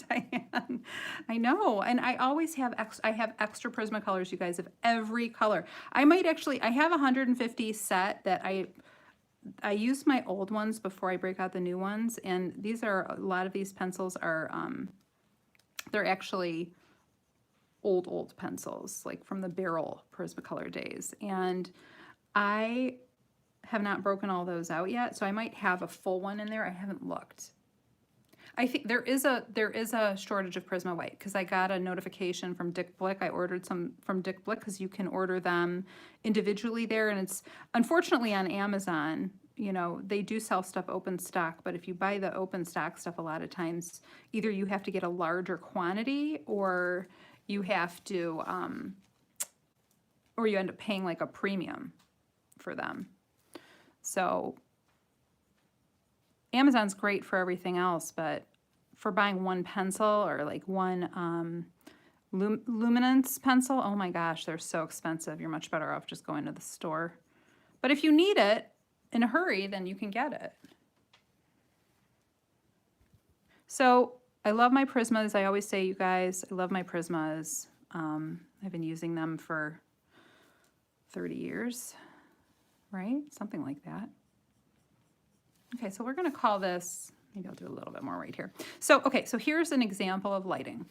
Diane, I know, and I always have extra Prismacolors, you guys, of every color. I might actually, I have 150 set that I use my old ones before I break out the new ones, and these are, a lot of these pencils are, they're actually old pencils, like from the barrel Prismacolor days, and I have not broken all those out yet, so I might have a full one in there. I haven't looked. I think there is a shortage of Prisma White because I got a notification from Dick Blick. I ordered some from Dick Blick because you can order them individually there, and it's unfortunately on Amazon. You know, they do sell stuff open stock, but if you buy the open stock stuff, a lot of times either you have to get a larger quantity or you have to, or you end up paying like a premium for them. So Amazon's great for everything else, but for buying one pencil or like one luminance pencil, oh my gosh, they're so expensive. You're much better off just going to the store. But if you need it in a hurry, then you can get it. So I love my Prismas. I always say, you guys, I love my Prismas. I've been using them for 30 years, right? Something like that. Okay, so we're going to call this, maybe I'll do a little bit more right here. So, okay, so here's an example of lighting.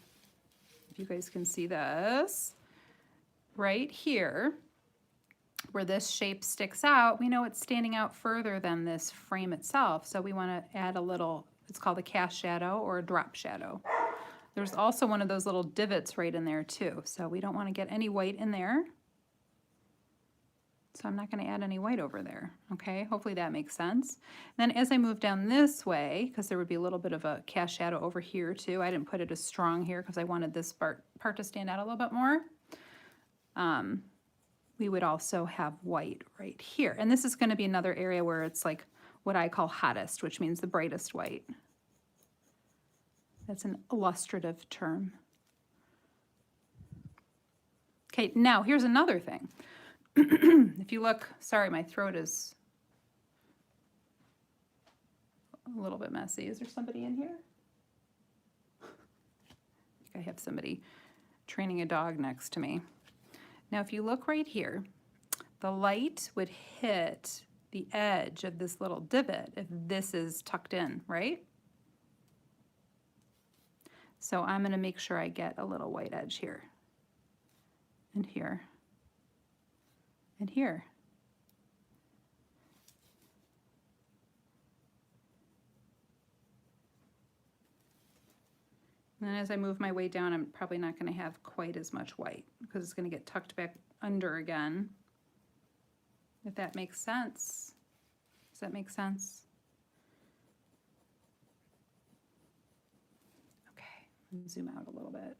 If you guys can see this, right here, where this shape sticks out, we know it's standing out further than this frame itself. So we want to add a little, it's called a cast shadow or a drop shadow. There's also one of those little divots right in there too. So we don't want to get any white in there. So I'm not going to add any white over there, okay? Hopefully that makes sense. Then as I move down this way, because there would be a little bit of a cast shadow over here too, I didn't put it as strong here because I wanted this part to stand out a little bit more. We would also have white right here. And this is going to be another area where it's like what I call hottest, which means the brightest white. That's an illustrative term. Okay, now here's another thing. If you look, sorry, my throat is a little bit messy. Is there somebody in here? I think I have somebody training a dog next to me. Now, if you look right here, the light would hit the edge of this little divot if this is tucked in, right? So I'm going to make sure I get a little white edge here, and here, and here. And then as I move my way down, I'm probably not going to have quite as much white because it's going to get tucked back under again. If that makes sense. Does that make sense? Okay, let me zoom out a little bit.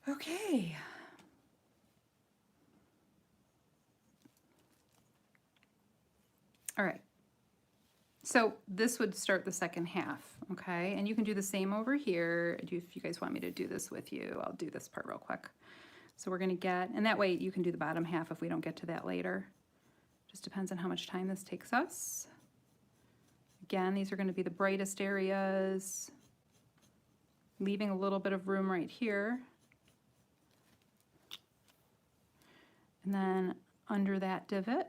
Okay. All right. So this would start the second half, okay? And you can do the same over here. If you guys want me to do this with you, I'll do this part real quick. So we're gonna get, and that way you can do the bottom half if we don't get to that later. Just depends on how much time this takes us. Again, these are gonna be the brightest areas, leaving a little bit of room right here. And then under that divot,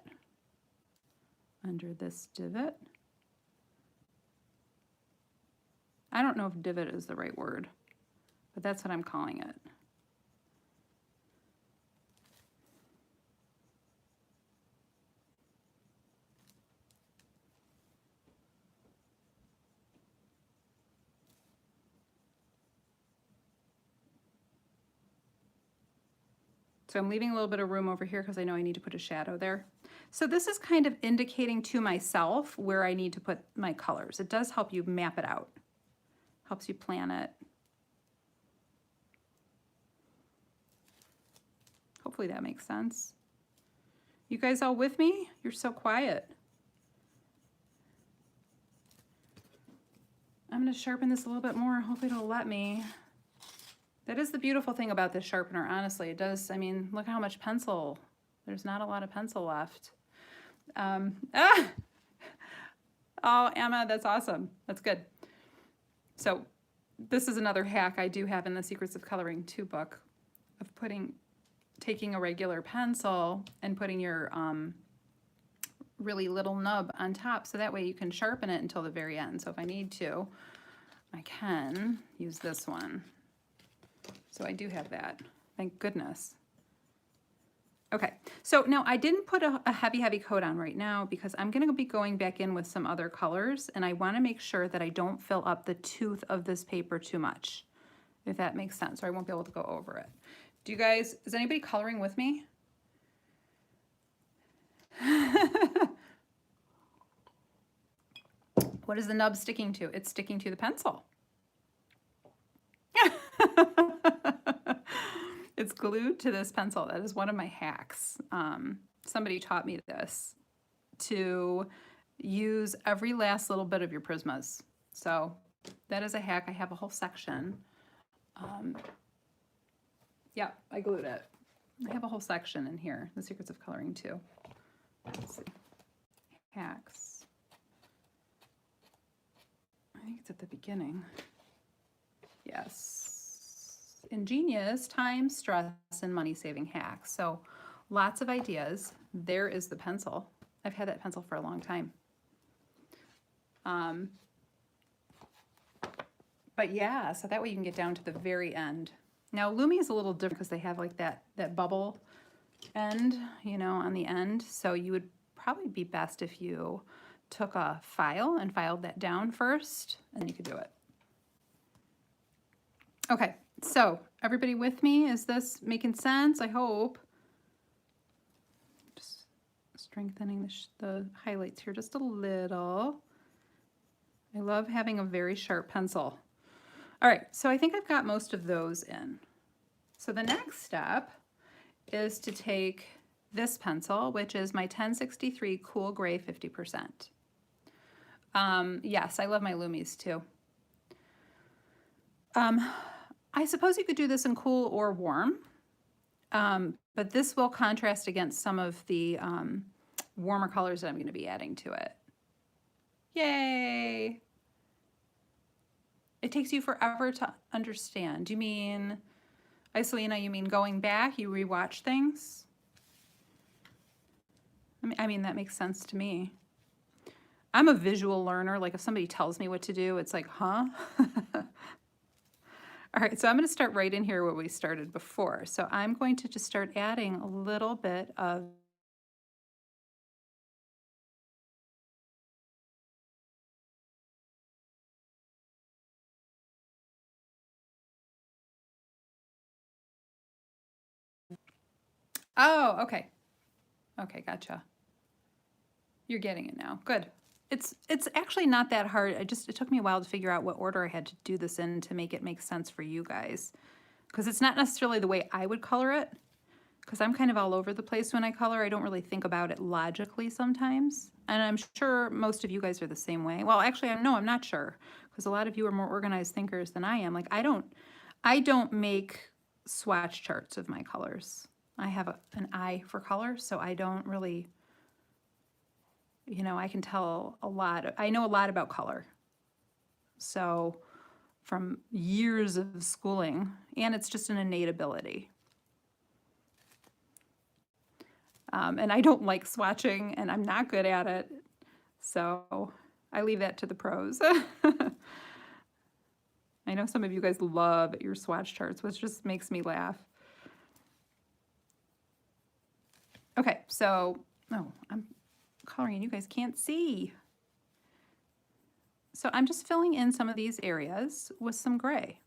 under this divot, I don't know if divot is the right word, but that's what I'm calling it. So I'm leaving a little bit of room over here because I know I need to put a shadow there. So this is kind of indicating to myself where I need to put my colors. It does help you map it out. Helps you plan it. Hopefully that makes sense. You guys all with me? You're so quiet. I'm going to sharpen this a little bit more. Hopefully it'll let me. That is the beautiful thing about this sharpener, honestly. It does, I mean, look how much pencil. There's not a lot of pencil left. Oh, Emma, that's awesome. That's good. So this is another hack I do have in the Secrets of Coloring 2 book of taking a regular pencil and putting your really little nub on top, so that way you can sharpen it until the very end. So if I need to, I can use this one. So I do have that, thank goodness. Okay, so now I didn't put a heavy coat on right now because I'm gonna be going back in with some other colors, and I wanna make sure that I don't fill up the tooth of this paper too much, if that makes sense, or I won't be able to go over it. Do you guys, is anybody coloring with me? What is the nub sticking to? It's sticking to the pencil. It's glued to this pencil. That is one of my hacks. Somebody taught me this, to use every last little bit of your Prismas. So that is a hack. I have a whole section. Yeah, I glued it. I have a whole section in here, The Secrets of Coloring 2. Let's see. Hacks. I think it's at the beginning. Yes. Ingenious time, stress, and money-saving hacks. So lots of ideas. There is the pencil. I've had that pencil for a long time. But yeah, so that way you can get down to the very end. Now Lumi is a little different because they have like that bubble end, you know, on the end. So you would probably be best if you took a file and filed that down first, and then you could do it. Okay, so everybody with me? Is this making sense? I hope. Just strengthening the highlights here just a little. I love having a very sharp pencil. All right, so I think I've got most of those in. So the next step is to take this pencil, which is my 1063 Cool Gray 50%. Yes, I love my Lumis too. I suppose you could do this in cool or warm, but this will contrast against some of the warmer colors that I'm going to be adding to it. Yay! It takes you forever to understand. Do you mean, Isolina, you mean going back? You rewatch things? I mean, that makes sense to me. I'm a visual learner. Like if somebody tells me what to do, it's like, huh? All right, so I'm going to start right in here where we started before. So I'm going to just start adding a little bit of oh, okay. Okay, gotcha. You're getting it now. Good. It's actually not that hard. It took me a while to figure out what order I had to do this in to make it make sense for you guys. Because it's not necessarily the way I would color it. Because I'm kind of all over the place when I color. I don't really think about it logically sometimes. And I'm sure most of you guys are the same way. Well, actually, I'm not sure. Because a lot of you are more organized thinkers than I am. Like I don't make swatch charts of my colors. I have an eye for color, so I don't really, you know, I can tell a lot. I know a lot about color. So from years of schooling, and it's just an innate ability. And I don't like swatching, and I'm not good at it. So I leave that to the pros. I know some of you guys love your swatch charts, which just makes me laugh. Okay, so, oh, I'm coloring and you guys can't see. So I'm just filling in some of these areas with some gray.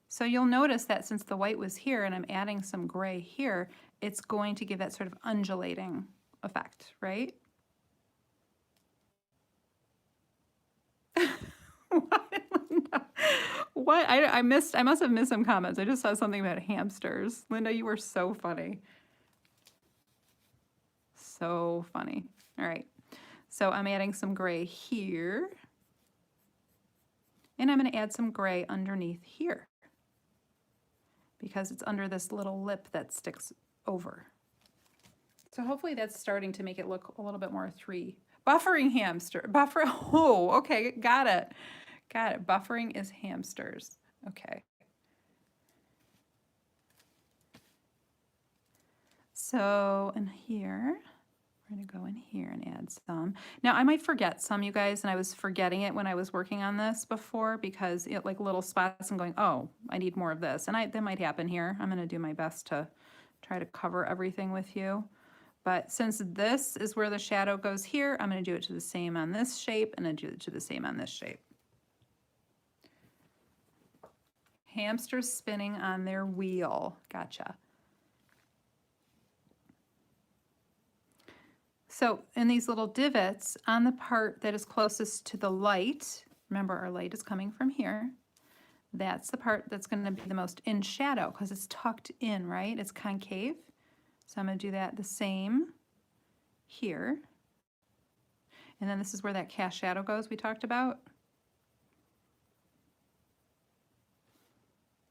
So you'll notice that since the white was here and I'm adding some gray here, it's going to give that sort of undulating effect, right? What? I must have missed some comments. I just saw something about hamsters. Linda, you were so funny. So funny. All right. So I'm adding some gray here. And I'm going to add some gray underneath here because it's under this little lip that sticks over. So hopefully that's starting to make it look a little bit more buffering hamster. Oh, okay, got it. Got it. Buffering is hamsters. Okay. So in here, we're going to go in here and add some. Now I might forget some, you guys, and I was forgetting it when I was working on this before because it like little spots and going, oh, I need more of this. And that might happen here. I'm going to do my best to try to cover everything with you. But since this is where the shadow goes here, I'm going to do it to the same on this shape and then do it to the same on this shape. Hamsters spinning on their wheel. Gotcha. So in these little divots on the part that is closest to the light, remember our light is coming from here, that's the part that's going to be the most in shadow because it's tucked in, right? It's concave. So I'm going to do that the same here. And then this is where that cast shadow goes we talked about.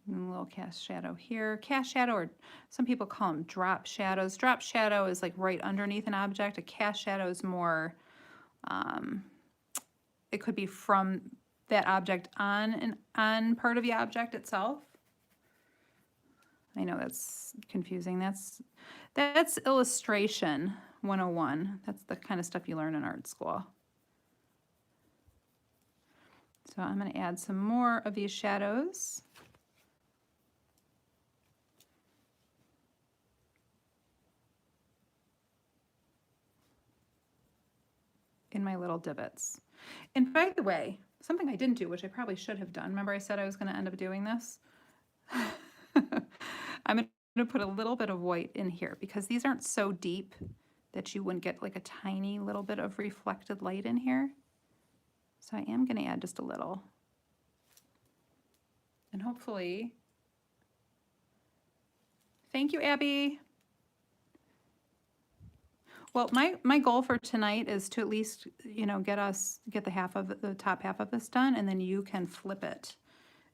And a little cast shadow here. Cast shadow, or some people call them drop shadows. Drop shadow is like right underneath an object. A cast shadow is more, it could be from that object on part of the object itself. I know that's confusing. That's illustration 101. That's the kind of stuff you learn in art school. So I'm going to add some more of these shadows. In my little divots. And by the way, something I didn't do, which I probably should have done. Remember I said I was going to end up doing this? I'm going to put a little bit of white in here because these aren't so deep that you wouldn't get like a tiny little bit of reflected light in here. So I am going to add just a little. And hopefully, thank you, Abby. Well, my goal for tonight is to at least, you know, get the top half of this done, and then you can flip it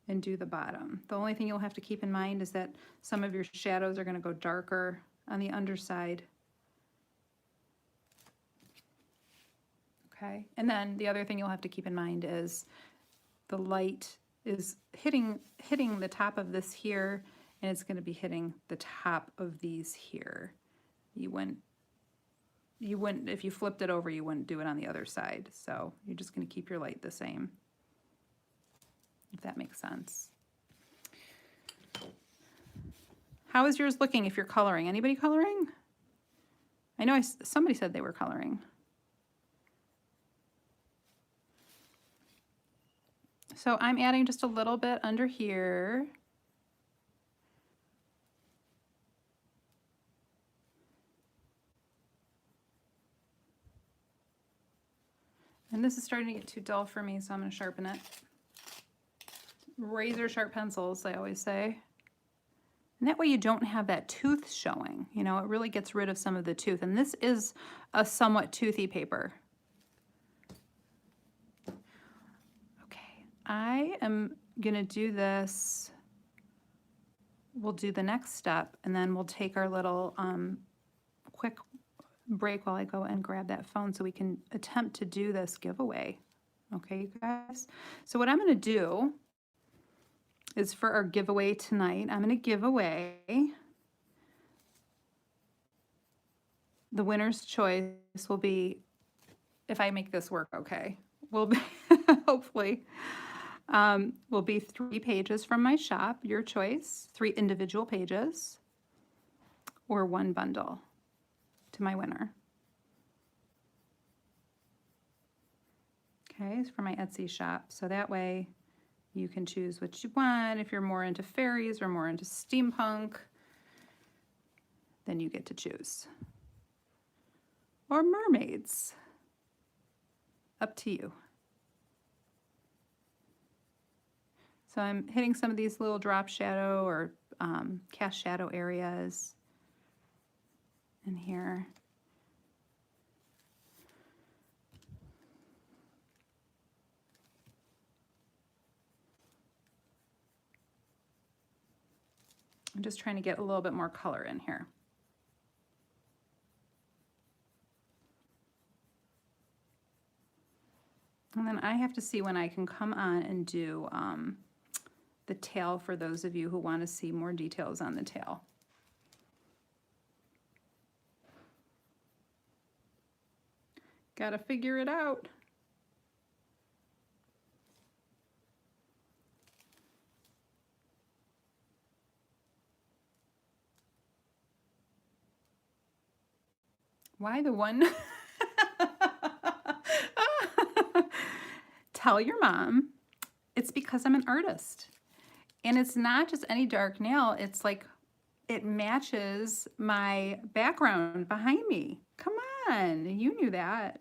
and do the bottom. The only thing you'll have to keep in mind is that some of your shadows are going to go darker on the underside. Okay, and then the other thing you'll have to keep in mind is the light is hitting the top of this here, and it's going to be hitting the top of these here. You wouldn't, if you flipped it over, you wouldn't do it on the other side. So you're just going to keep your light the same, if that makes sense. How is yours looking if you're coloring? Anybody coloring? I know somebody said they were coloring. So I'm adding just a little bit under here. And this is starting to get too dull for me, so I'm going to sharpen it. Razor sharp pencils, I always say. And that way you don't have that tooth showing. You know, it really gets rid of some of the tooth. And this is a somewhat toothy paper. Okay, I am going to do this. We'll do the next step, and then we'll take our little quick break while I go and grab that phone so we can attempt to do this giveaway. Okay, you guys? So what I'm going to do is for our giveaway tonight, I'm going to give away the winner's choice will be, if I make this work okay, will be hopefully will be 3 pages from my shop, your choice, 3 individual pages, or 1 bundle to my winner. Okay, it's for my Etsy shop, so that way you can choose what you want. If you're more into fairies or more into steampunk, then you get to choose. Or mermaids. Up to you. So I'm hitting some of these little drop shadow or cast shadow areas in here. I'm just trying to get a little bit more color in here. And then I have to see when I can come on and do the tail for those of you who want to see more details on the tail. Gotta figure it out. Why the one? Tell your mom it's because I'm an artist. And it's not just any dark nail, it's like it matches my background behind me. Come on, you knew that.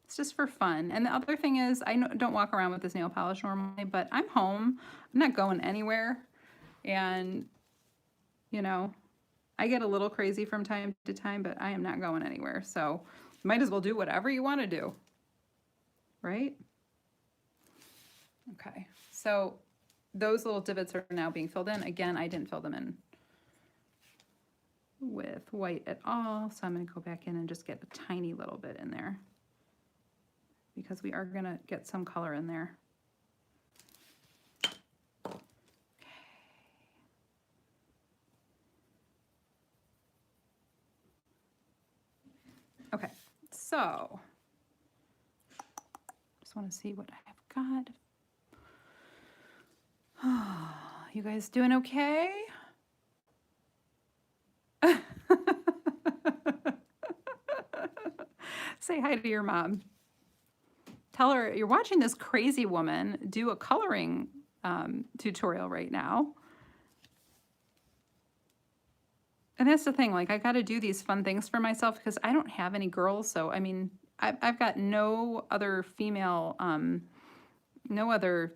It's just for fun. And the other thing is, I don't walk around with this nail polish normally, but I'm home. I'm not going anywhere. And, you know, I get a little crazy from time to time, but I am not going anywhere. So might as well do whatever you want to do. Right? Okay, so those little divots are now being filled in. Again, I didn't fill them in with white at all, so I'm going to go back in and just get a tiny little bit in there because we are going to get some color in there. Okay, so just want to see what I've got. You guys doing okay? Say hi to your mom. Tell her you're watching this crazy woman do a coloring tutorial right now. And that's the thing, like I got to do these fun things for myself because I don't have any girls. So, I mean, I've got no other female, no other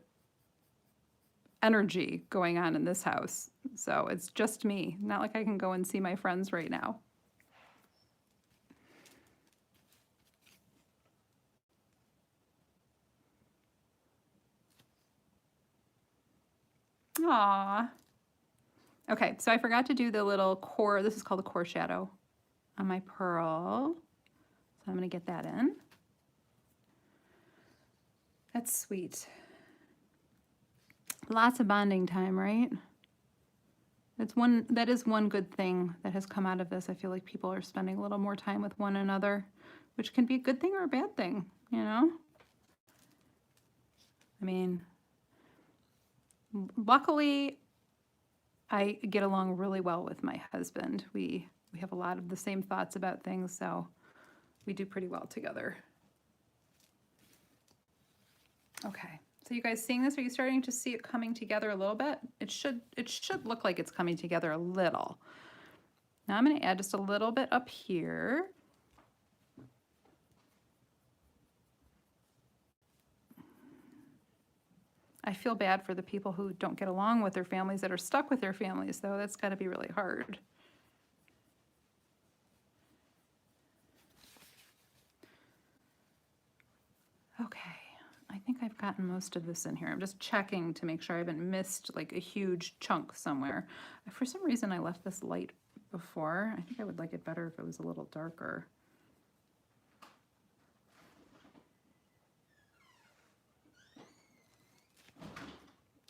energy going on in this house. So it's just me. Not like I can go and see my friends right now. Aww. Okay, so I forgot to do the little core. This is called a core shadow on my pearl. So I'm going to get that in. That's sweet. Lots of bonding time, right? That is one good thing that has come out of this. I feel like people are spending a little more time with one another, which can be a good thing or a bad thing, you know? I mean, luckily, I get along really well with my husband. We have a lot of the same thoughts about things, so we do pretty well together. Okay, so you guys seeing this? Are you starting to see it coming together a little bit? It should look like it's coming together a little. Now I'm going to add just a little bit up here. I feel bad for the people who don't get along with their families, that are stuck with their families, though. That's got to be really hard. Okay, I think I've gotten most of this in here. I'm just checking to make sure I haven't missed like a huge chunk somewhere. For some reason I left this light before. I think I would like it better if it was a little darker.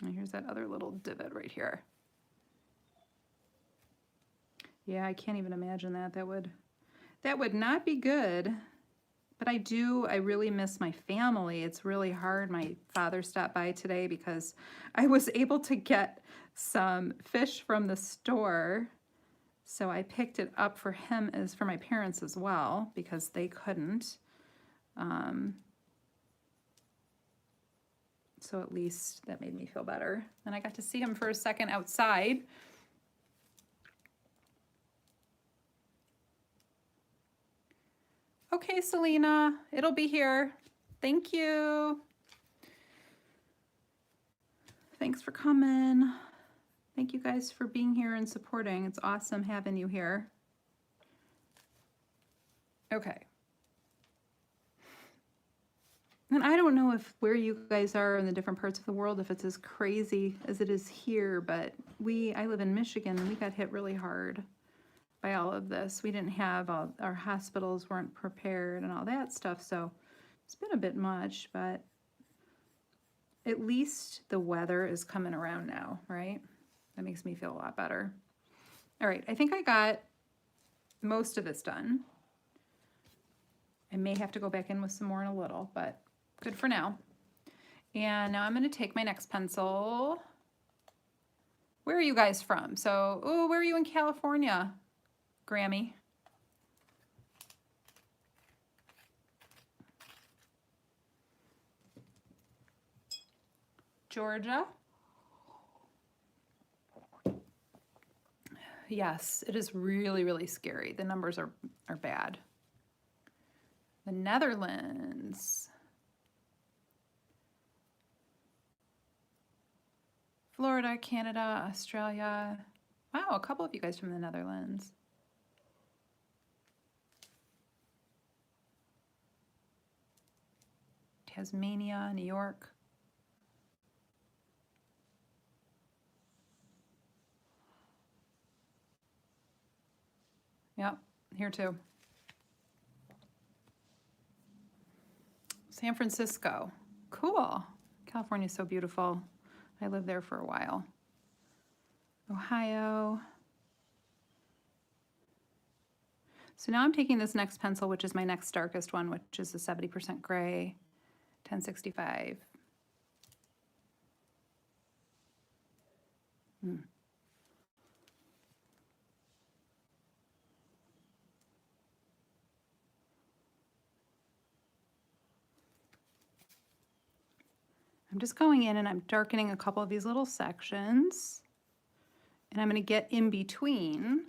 And here's that other little divot right here. Yeah, I can't even imagine that. That would not be good. But I really miss my family. It's really hard. My father stopped by today because I was able to get some fish from the store. So I picked it up for him as for my parents as well because they couldn't. So at least that made me feel better. And I got to see him for a second outside. Okay, Selena, it'll be here. Thank you. Thanks for coming. Thank you guys for being here and supporting. It's awesome having you here. Okay. And I don't know if where you guys are in the different parts of the world, if it's as crazy as it is here, but I live in Michigan and we got hit really hard by all of this. We didn't have our hospitals weren't prepared and all that stuff, so it's been a bit much, but at least the weather is coming around now, right? That makes me feel a lot better. All right, I think I got most of this done. I may have to go back in with some more in a little, but good for now. And now I'm going to take my next pencil. Where are you guys from? So, oh, where are you in California, Grammy? Georgia? Yes, it is really, really scary. The numbers are bad. The Netherlands. Florida, Canada, Australia. Wow, a couple of you guys from the Netherlands. Tasmania, New York. Yep, here too. San Francisco. Cool. California is so beautiful. I lived there for a while. Ohio. So now I'm taking this next pencil, which is my next darkest one, which is the 70% gray, 1065. I'm just going in and I'm darkening a couple of these little sections, and I'm going to get in between.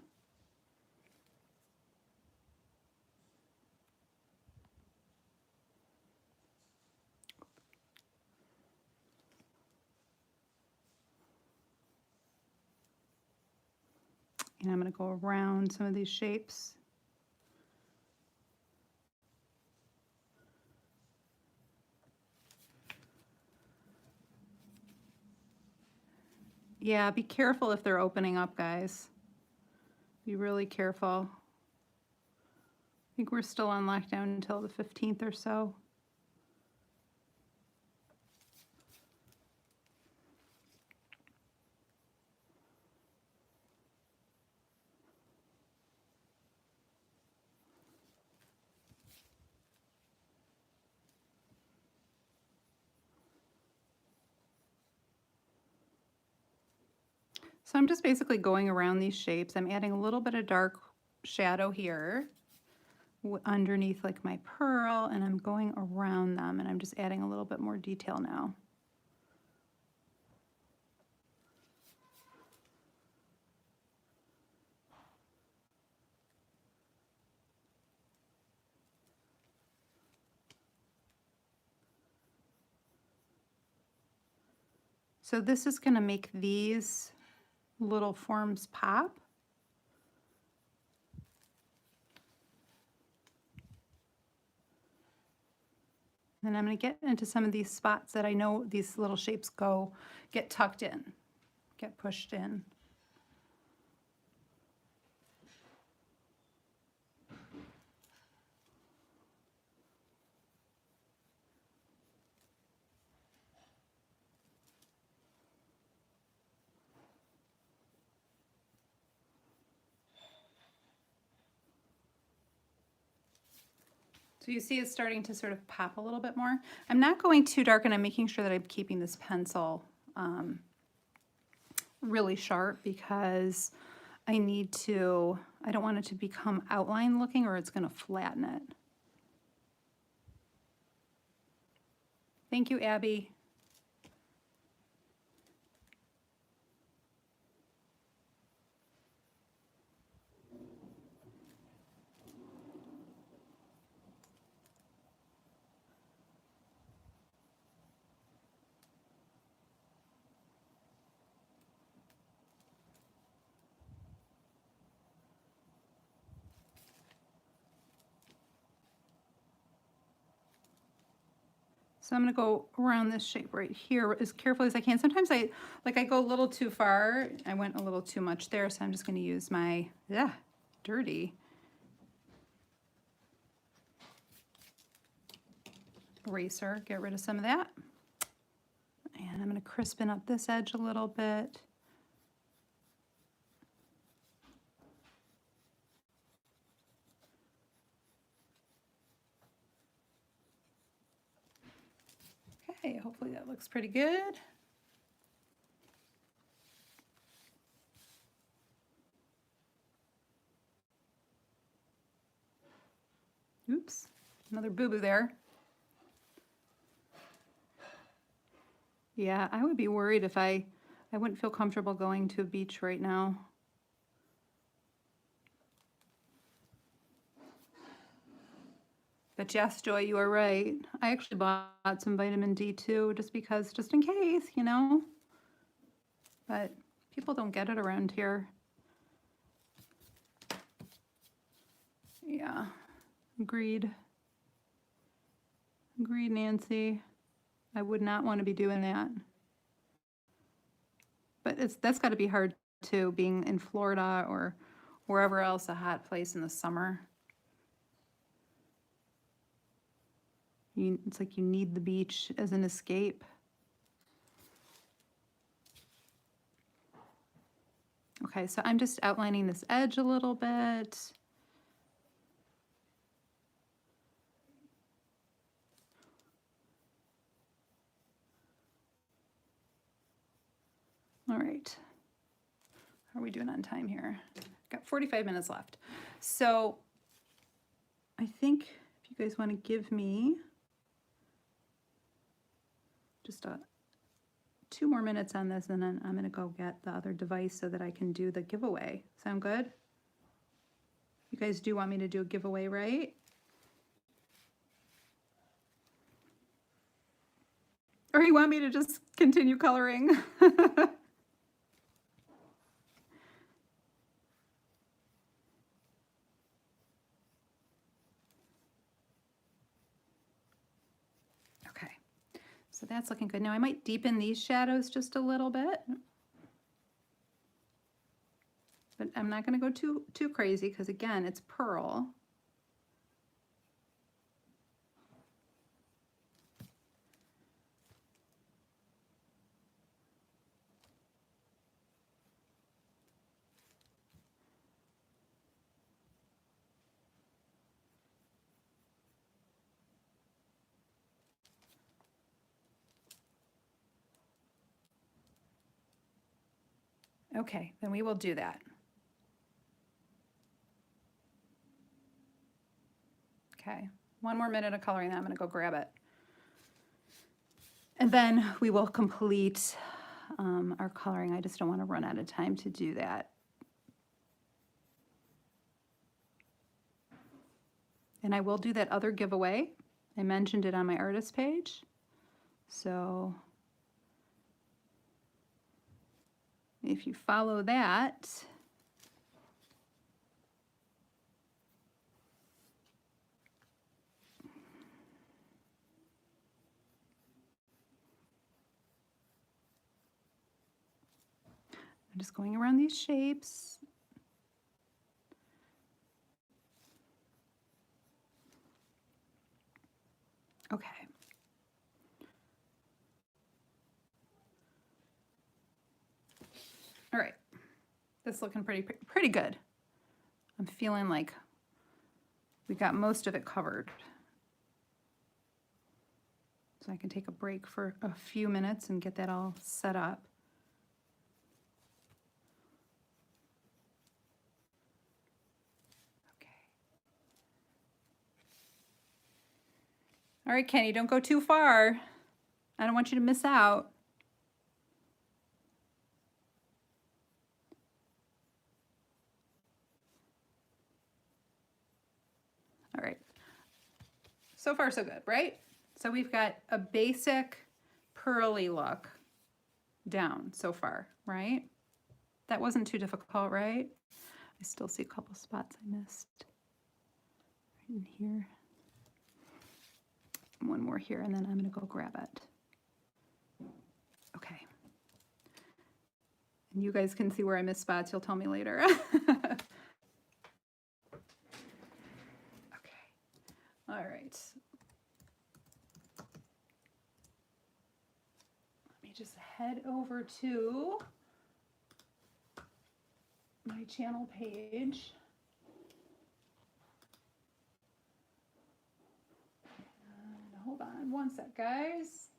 And I'm going to go around some of these shapes. Yeah, be careful if they're opening up, guys. Be really careful. I think we're still on lockdown until the 15th or so. So I'm just basically going around these shapes. I'm adding a little bit of dark shadow here underneath like my pearl, and I'm going around them, and I'm just adding a little bit more detail now. So this is going to make these little forms pop. And I'm going to get into some of these spots that I know these little shapes get tucked in, get pushed in. So you see it's starting to sort of pop a little bit more. I'm not going too dark, and I'm making sure that I'm keeping this pencil really sharp because I don't want it to become outline looking or it's going to flatten it. Thank you, Abby. So I'm going to go around this shape right here as carefully as I can. Sometimes I go a little too far. I went a little too much there, so I'm just going to use my dirty eraser. Get rid of some of that. And I'm going to crispen up this edge a little bit. Okay, hopefully that looks pretty good. Oops, another boo-boo there. Yeah, I would be worried if I wouldn't feel comfortable going to a beach right now. But yes, Joy, you are right. I actually bought some vitamin D too, just in case, you know. But people don't get it around here. Yeah, agreed. Agreed, Nancy. I would not want to be doing that. But that's got to be hard too, being in Florida or wherever else, a hot place in the summer. It's like you need the beach as an escape. Okay, so I'm just outlining this edge a little bit. All right. How are we doing on time here? Got 45 minutes left. So I think if you guys want to give me just 2 more minutes on this, and then I'm going to go get the other device so that I can do the giveaway. Sound good? You guys do want me to do a giveaway, right? Or you want me to just continue coloring? Okay, so that's looking good. Now I might deepen these shadows just a little bit. But I'm not going to go too crazy because, again, it's pearl. Okay, then we will do that. Okay, 1 more minute of coloring, then I'm gonna go grab it. And then we will complete our coloring. I just don't want to run out of time to do that. And I will do that other giveaway. I mentioned it on my artist page. So if you follow that, I'm just going around these shapes. Okay. All right. This is looking pretty good. I'm feeling like we got most of it covered. So I can take a break for a few minutes and get that all set up. All right, Kenny, don't go too far. I don't want you to miss out. All right. So far, so good, right? So we've got a basic pearly look down so far, right? That wasn't too difficult, right? I still see a couple spots I missed. Right in here. One more here, and then I'm going to go grab it. Okay. And you guys can see where I missed spots. You'll tell me later. Okay. All right. Let me just head over to my channel page. Hold on one sec, guys.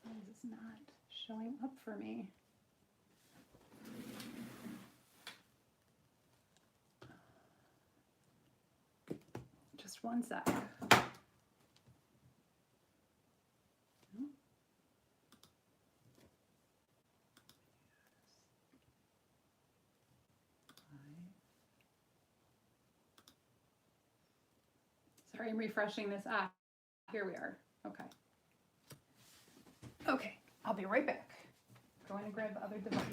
Why is this not showing up for me? Just one sec. Sorry, I'm refreshing this. Ah, here we are. Okay. Okay, I'll be right back. Going to grab the other device.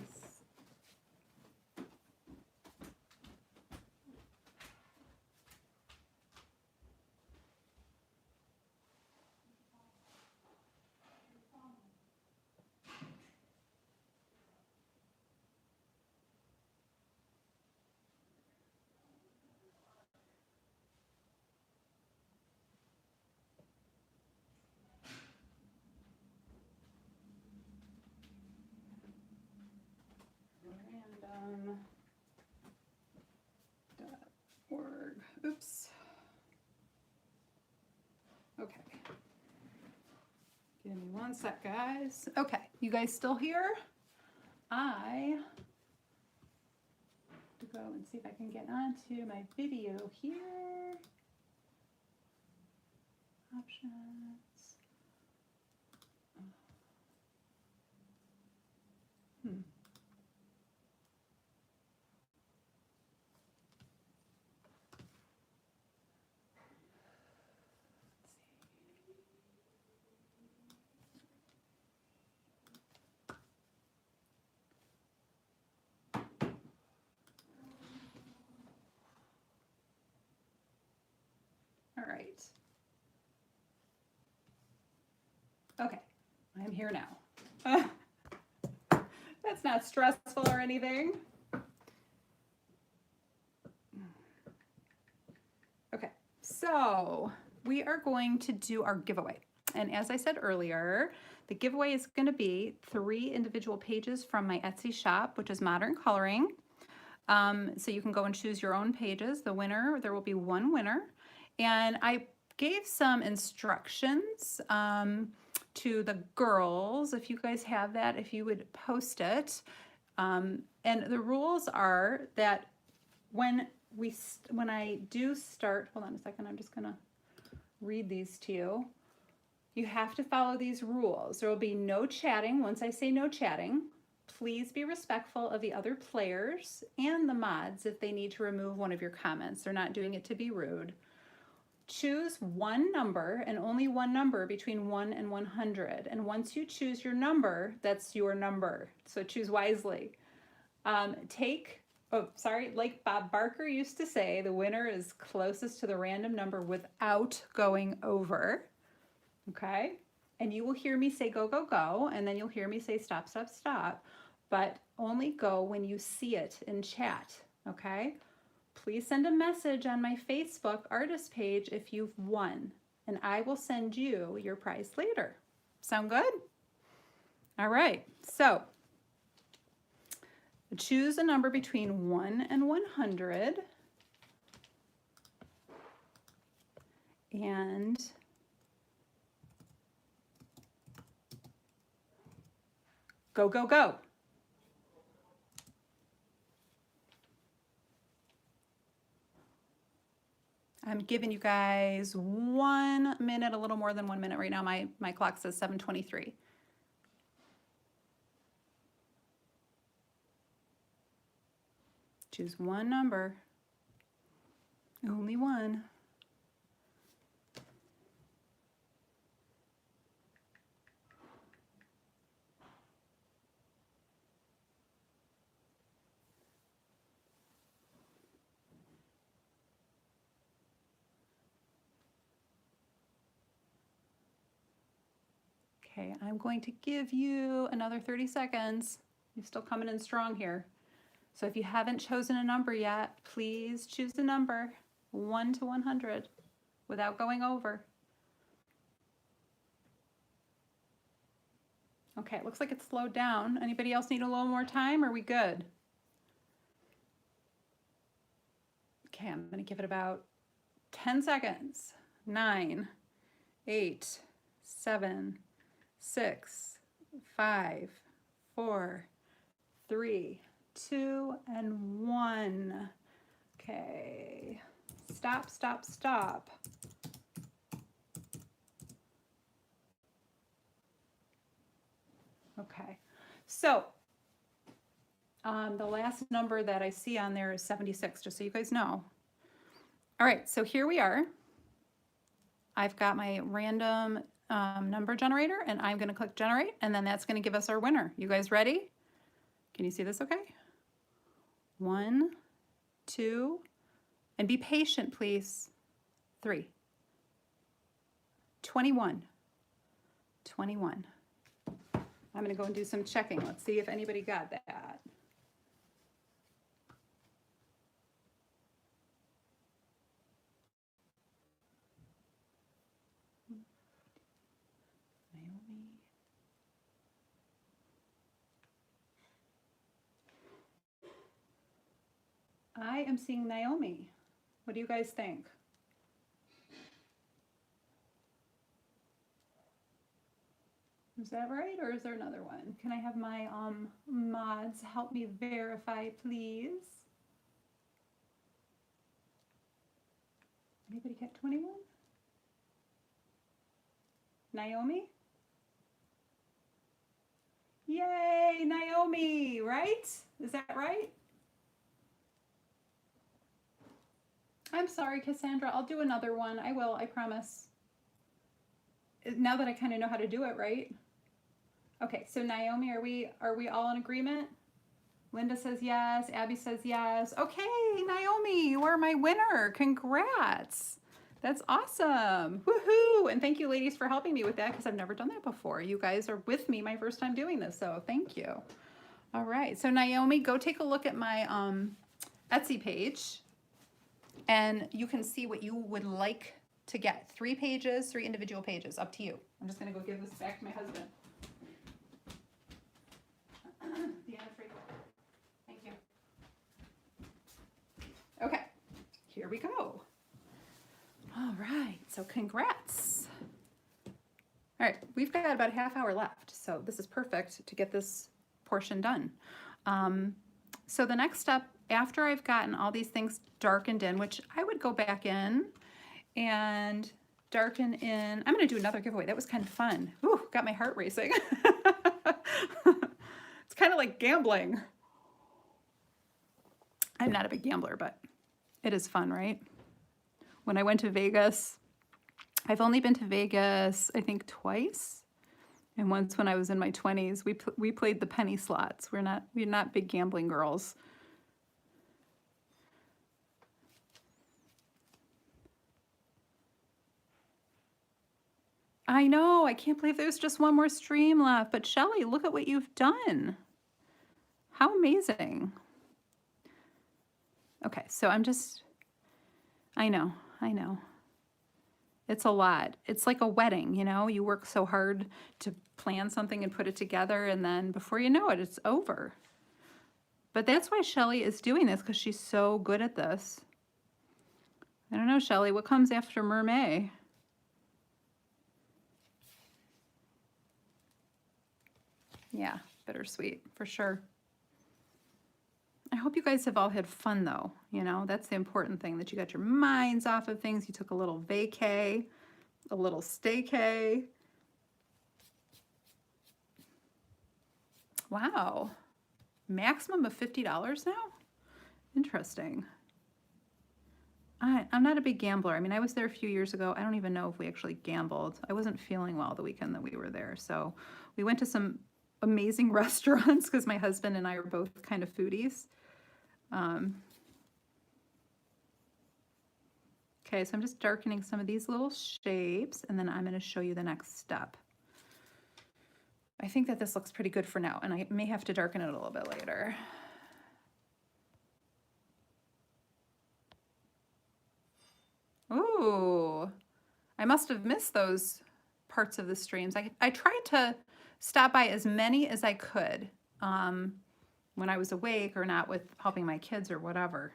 Random.org. Oops. Okay. Give me one sec, guys. Okay, you guys still here? I have to go and see if I can get onto my video here. Options. All right. Okay, I'm here now. That's not stressful or anything. Okay, so we are going to do our giveaway. And as I said earlier, the giveaway is going to be 3 individual pages from my Etsy shop, which is Modern Coloring. So you can go and choose your own pages. The winner, there will be one winner. And I gave some instructions to the girls, if you guys have that, if you would post it. And the rules are that when I do start, hold on a second, I'm just gonna read these to you. You have to follow these rules. There will be no chatting. Once I say no chatting, please be respectful of the other players and the mods if they need to remove one of your comments. They're not doing it to be rude. Choose one number and only one number between 1 and 100. And once you choose your number, that's your number. So choose wisely. Like Bob Barker used to say, the winner is closest to the random number without going over. Okay? And you will hear me say go, go, go, and then you'll hear me say stop, stop, stop, but only go when you see it in chat, okay? Please send a message on my Facebook artist page if you've won, and I will send you your prize later. Sound good? All right, so choose a number between 1 and 100, and go, go, go. I'm giving you guys 1 minute, a little more than 1 minute right now. My clock says 7:23. Choose one number, only one. Okay, I'm going to give you another 30 seconds. You're still coming in strong here. So if you haven't chosen a number yet, please choose the number 1 to 100 without going over. Okay, it looks like it's slowed down. Anybody else need a little more time? Or are we good? Okay, I'm going to give it about 10 seconds. 9, 8, 7, 6, 5, 4, 3, 2, and 1. Okay, stop, stop, stop. Okay, so the last number that I see on there is 76, just so you guys know. All right, so here we are. I've got my random number generator, and I'm going to click generate, and then that's going to give us our winner. You guys ready? Can you see this okay? 1, 2, and be patient, please. 3, 21, 21. I'm going to go and do some checking. Let's see if anybody got that. Naomi. I am seeing Naomi. What do you guys think? Is that right, or is there another one? Can I have my mods help me verify, please? Anybody get 21? Naomi? Yay, Naomi, right? Is that right? I'm sorry, Cassandra. I'll do another one. I will, I promise. Now that I kind of know how to do it, right? Okay, so Naomi, are we all in agreement? Linda says yes, Abby says yes. Okay, Naomi, you are my winner. Congrats. That's awesome. Woohoo! And thank you, ladies, for helping me with that, because I've never done that before. You guys are with me my first time doing this, so thank you. All right, so Naomi, go take a look at my Etsy page, and you can see what you would like to get. 3 pages, 3 individual pages, up to you. I'm just gonna go give this back to my husband. Thank you. we go. All right, so congrats. All right, we've got about a half hour left, so this is perfect to get this portion done. So the next step, after I've gotten all these things darkened in, which I would go back in and darken in, I'm gonna do another giveaway. That was kind of fun. Ooh, got my heart racing. It's kind of like gambling. I'm not a big gambler, but it is fun, right? When I went to Vegas, I've only been to Vegas, I think twice. And once when I was in my 20s, we played the penny slots. We're not big gambling girls. I know, I can't believe there's just one more stream left. But Shelly, look at what you've done. How amazing. Okay, so I know. It's a lot. It's like a wedding, you know? You work so hard to plan something and put it together, and then before you know it, it's over. But that's why Shelly is doing this, because she's so good at this. I don't know, Shelly, what comes after Mermaid? Yeah, bittersweet, for sure. I hope you guys have all had fun, though. You know, that's the important thing, that you got your minds off of things. You took a little vacay, a little staycay. Wow. Maximum of $50 now? Interesting. I'm not a big gambler. I mean, I was there a few years ago. I don't even know if we actually gambled. I wasn't feeling well the weekend that we were there. So we went to some amazing restaurants because my husband and I are both kind of foodies. Okay, so I'm just darkening some of these little shapes, and then I'm going to show you the next step. I think that this looks pretty good for now, and I may have to darken it a little bit later. Ooh, I must have missed those parts of the streams. I tried to stop by as many as I could when I was awake or not with helping my kids or whatever.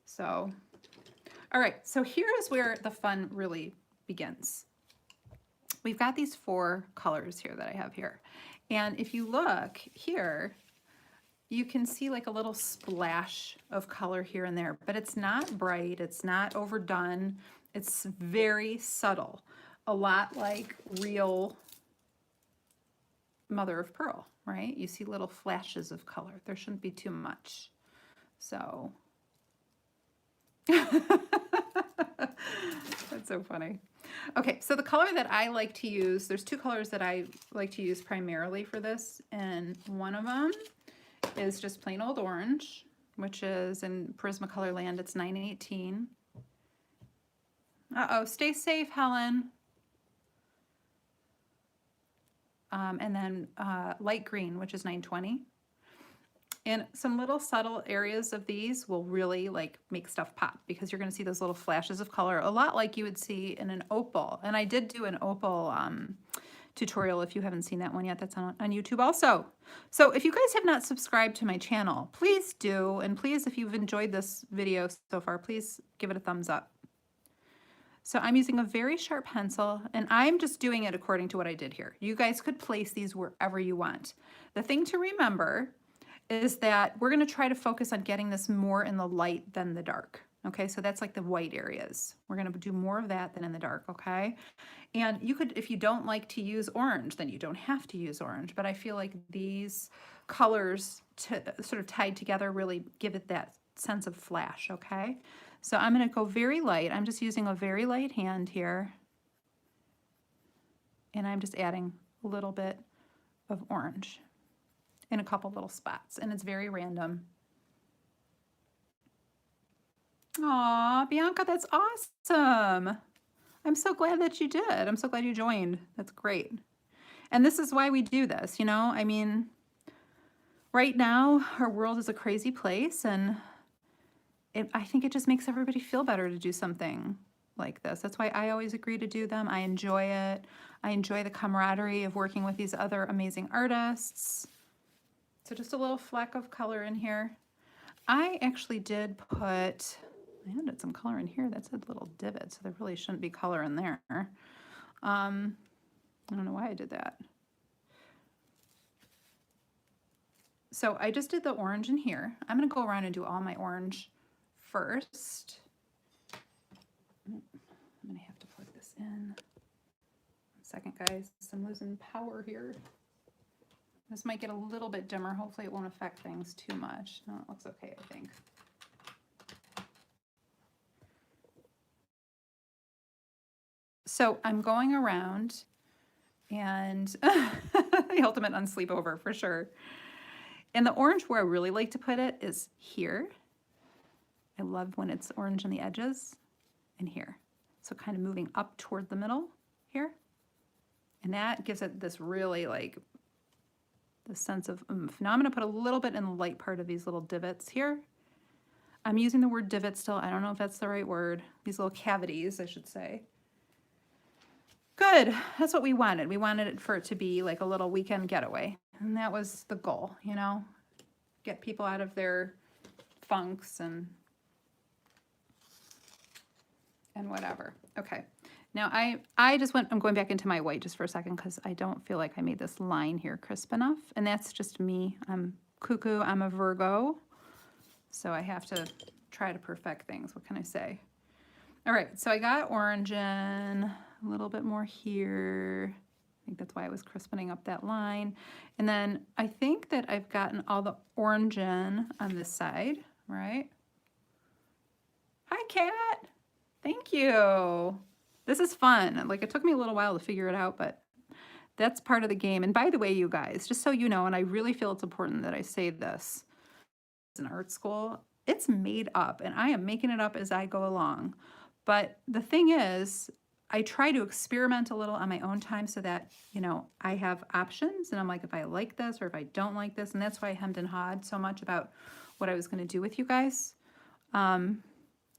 So, all right, so here is where the fun really begins. We've got these 4 colors here that I have here. And if you look here, you can see like a little splash of color here and there, but it's not bright, it's not overdone, it's very subtle. A lot like real mother of pearl, right? You see little flashes of color. There shouldn't be too much. So, that's so funny. Okay, so the color that I like to use, there's 2 colors that I like to use primarily for this, and one of them is just plain old orange, which is in Prismacolor land, it's 918. Uh-oh, stay safe, Helen. And then light green, which is 920. And some little subtle areas of these will really like make stuff pop, because you're going to see those little flashes of color, a lot like you would see in an opal. And I did do an opal tutorial. If you haven't seen that one yet, that's on YouTube also. So if you guys have not subscribed to my channel, please do. And please, if you've enjoyed this video so far, please give it a thumbs up. So I'm using a very sharp pencil, and I'm just doing it according to what I did here. You guys could place these wherever you want. The thing to remember is that we're going to try to focus on getting this more in the light than the dark. Okay, so that's like the white areas. We're going to do more of that than in the dark, okay? And you could, if you don't like to use orange, then you don't have to use orange. But I feel like these colors sort of tied together really give it that sense of flash, okay? So I'm going to go very light. I'm just using a very light hand here. And I'm just adding a little bit of orange in a couple little spots. And it's very random. Aw, Bianca, that's awesome. I'm so glad that you did. I'm so glad you joined. That's great. And this is why we do this, you know? I mean, right now, our world is a crazy place, and I think it just makes everybody feel better to do something like this. That's why I always agree to do them. I enjoy it. I enjoy the camaraderie of working with these other amazing artists. So just a little fleck of color in here. I actually did put I added some color in here. That's a little divot, so there really shouldn't be color in there. I don't know why I did that. So I just did the orange in here. I'm gonna go around and do all my orange first. I'm gonna have to plug this in. 1 second, guys, I'm losing power here. This might get a little bit dimmer. Hopefully it won't affect things too much. No, it looks okay, I think. So I'm going around and the ultimate unsleepover for sure. And the orange where I really like to put it is here. I love when it's orange on the edges and here. So kind of moving up toward the middle here. And that gives it this really like the sense of oomph. Now I'm going to put a little bit in the light part of these little divots here. I'm using the word divot still. I don't know if that's the right word. These little cavities, I should say. Good. That's what we wanted. We wanted it for it to be like a little weekend getaway. And that was the goal, you know, get people out of their funks and whatever. Okay. Now I just I'm going back into my white just for a second because I don't feel like I made this line here crisp enough. And that's just me. I'm cuckoo. I'm a Virgo. So I have to try to perfect things. What can I say? All right. So I got orange in a little bit more here. I think that's why I was crisping up that line. And then I think that I've gotten all the orange in on this side, right? Hi, Kat. Thank you. This is fun. Like, it took me a little while to figure it out, but that's part of the game. And by the way, you guys, just so you know, and I really feel it's important that I say this, it's an art school. It's made up, and I am making it up as I go along. But the thing is, I try to experiment a little on my own time so that, you know, I have options. And I'm like, if I like this or if I don't like this. And that's why I hemmed and hawed so much about what I was going to do with you guys.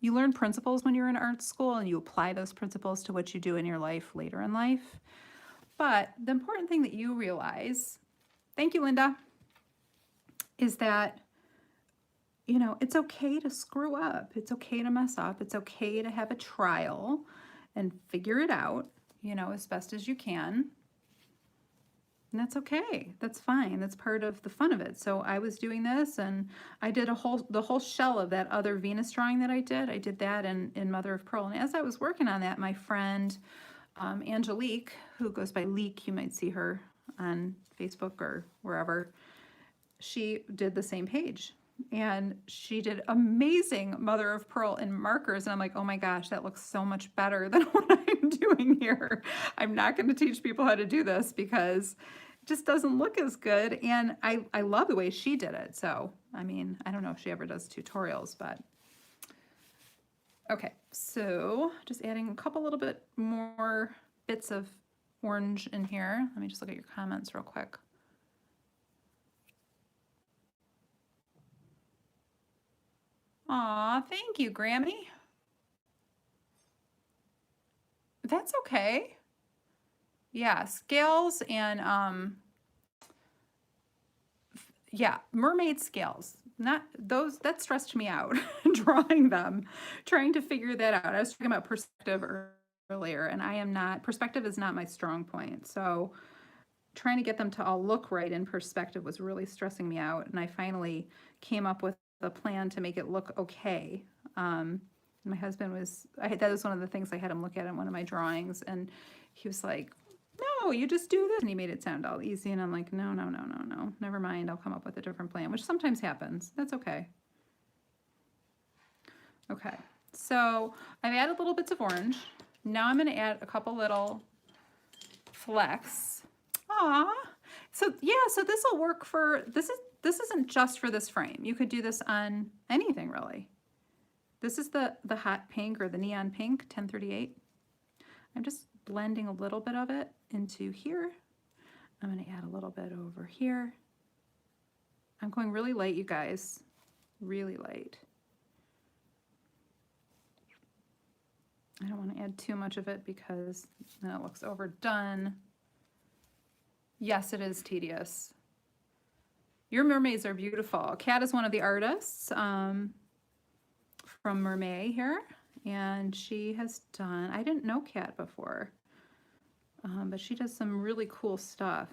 You learn principles when you're in art school and you apply those principles to what you do in your life later in life. But the important thing that you realize, thank you, Linda, is that, you know, it's okay to screw up. It's okay to mess up. It's okay to have a trial and figure it out, you know, as best as you can. And that's okay. That's fine. That's part of the fun of it. So I was doing this and I did the whole shell of that other Venus drawing that I did. I did that in Mother of Pearl. And as I was working on that, my friend Angelique, who goes by Leek, you might see her on Facebook or wherever, she did the same page. And she did amazing Mother of Pearl in markers. And I'm like, oh my gosh, that looks so much better than what I'm doing here. I'm not going to teach people how to do this because it just doesn't look as good. And I love the way she did it. So, I mean, I don't know if she ever does tutorials, but okay. So just adding a couple little bit more bits of orange in here. Let me just look at your comments real quick. Aw, thank you, Grammy. That's okay. Yeah, scales and yeah, mermaid scales. Not those, that stressed me out drawing them, trying to figure that out. I was talking about perspective earlier, and I am not, perspective is not my strong point. So trying to get them to all look right in perspective was really stressing me out. And I finally came up with a plan to make it look okay. My husband was, that was one of the things I had him look at in one of my drawings, and he was like, no, you just do this. And he made it sound all easy. And I'm like, no, never mind. I'll come up with a different plan, which sometimes happens. That's okay. Okay, so I've added little bits of orange. Now I'm going to add a couple little flecks. Aw. So yeah, so this will work for, this isn't just for this frame. You could do this on anything really. This is the hot pink or the neon pink, 1038. I'm just blending a little bit of it into here. I'm going to add a little bit over here. I'm going really light, you guys, really light. I don't want to add too much of it because then it looks overdone. Yes, it is tedious. Your mermaids are beautiful. Kat is one of the artists from from MERMAY here, and she has done, I didn't know Kat before, but she does some really cool stuff.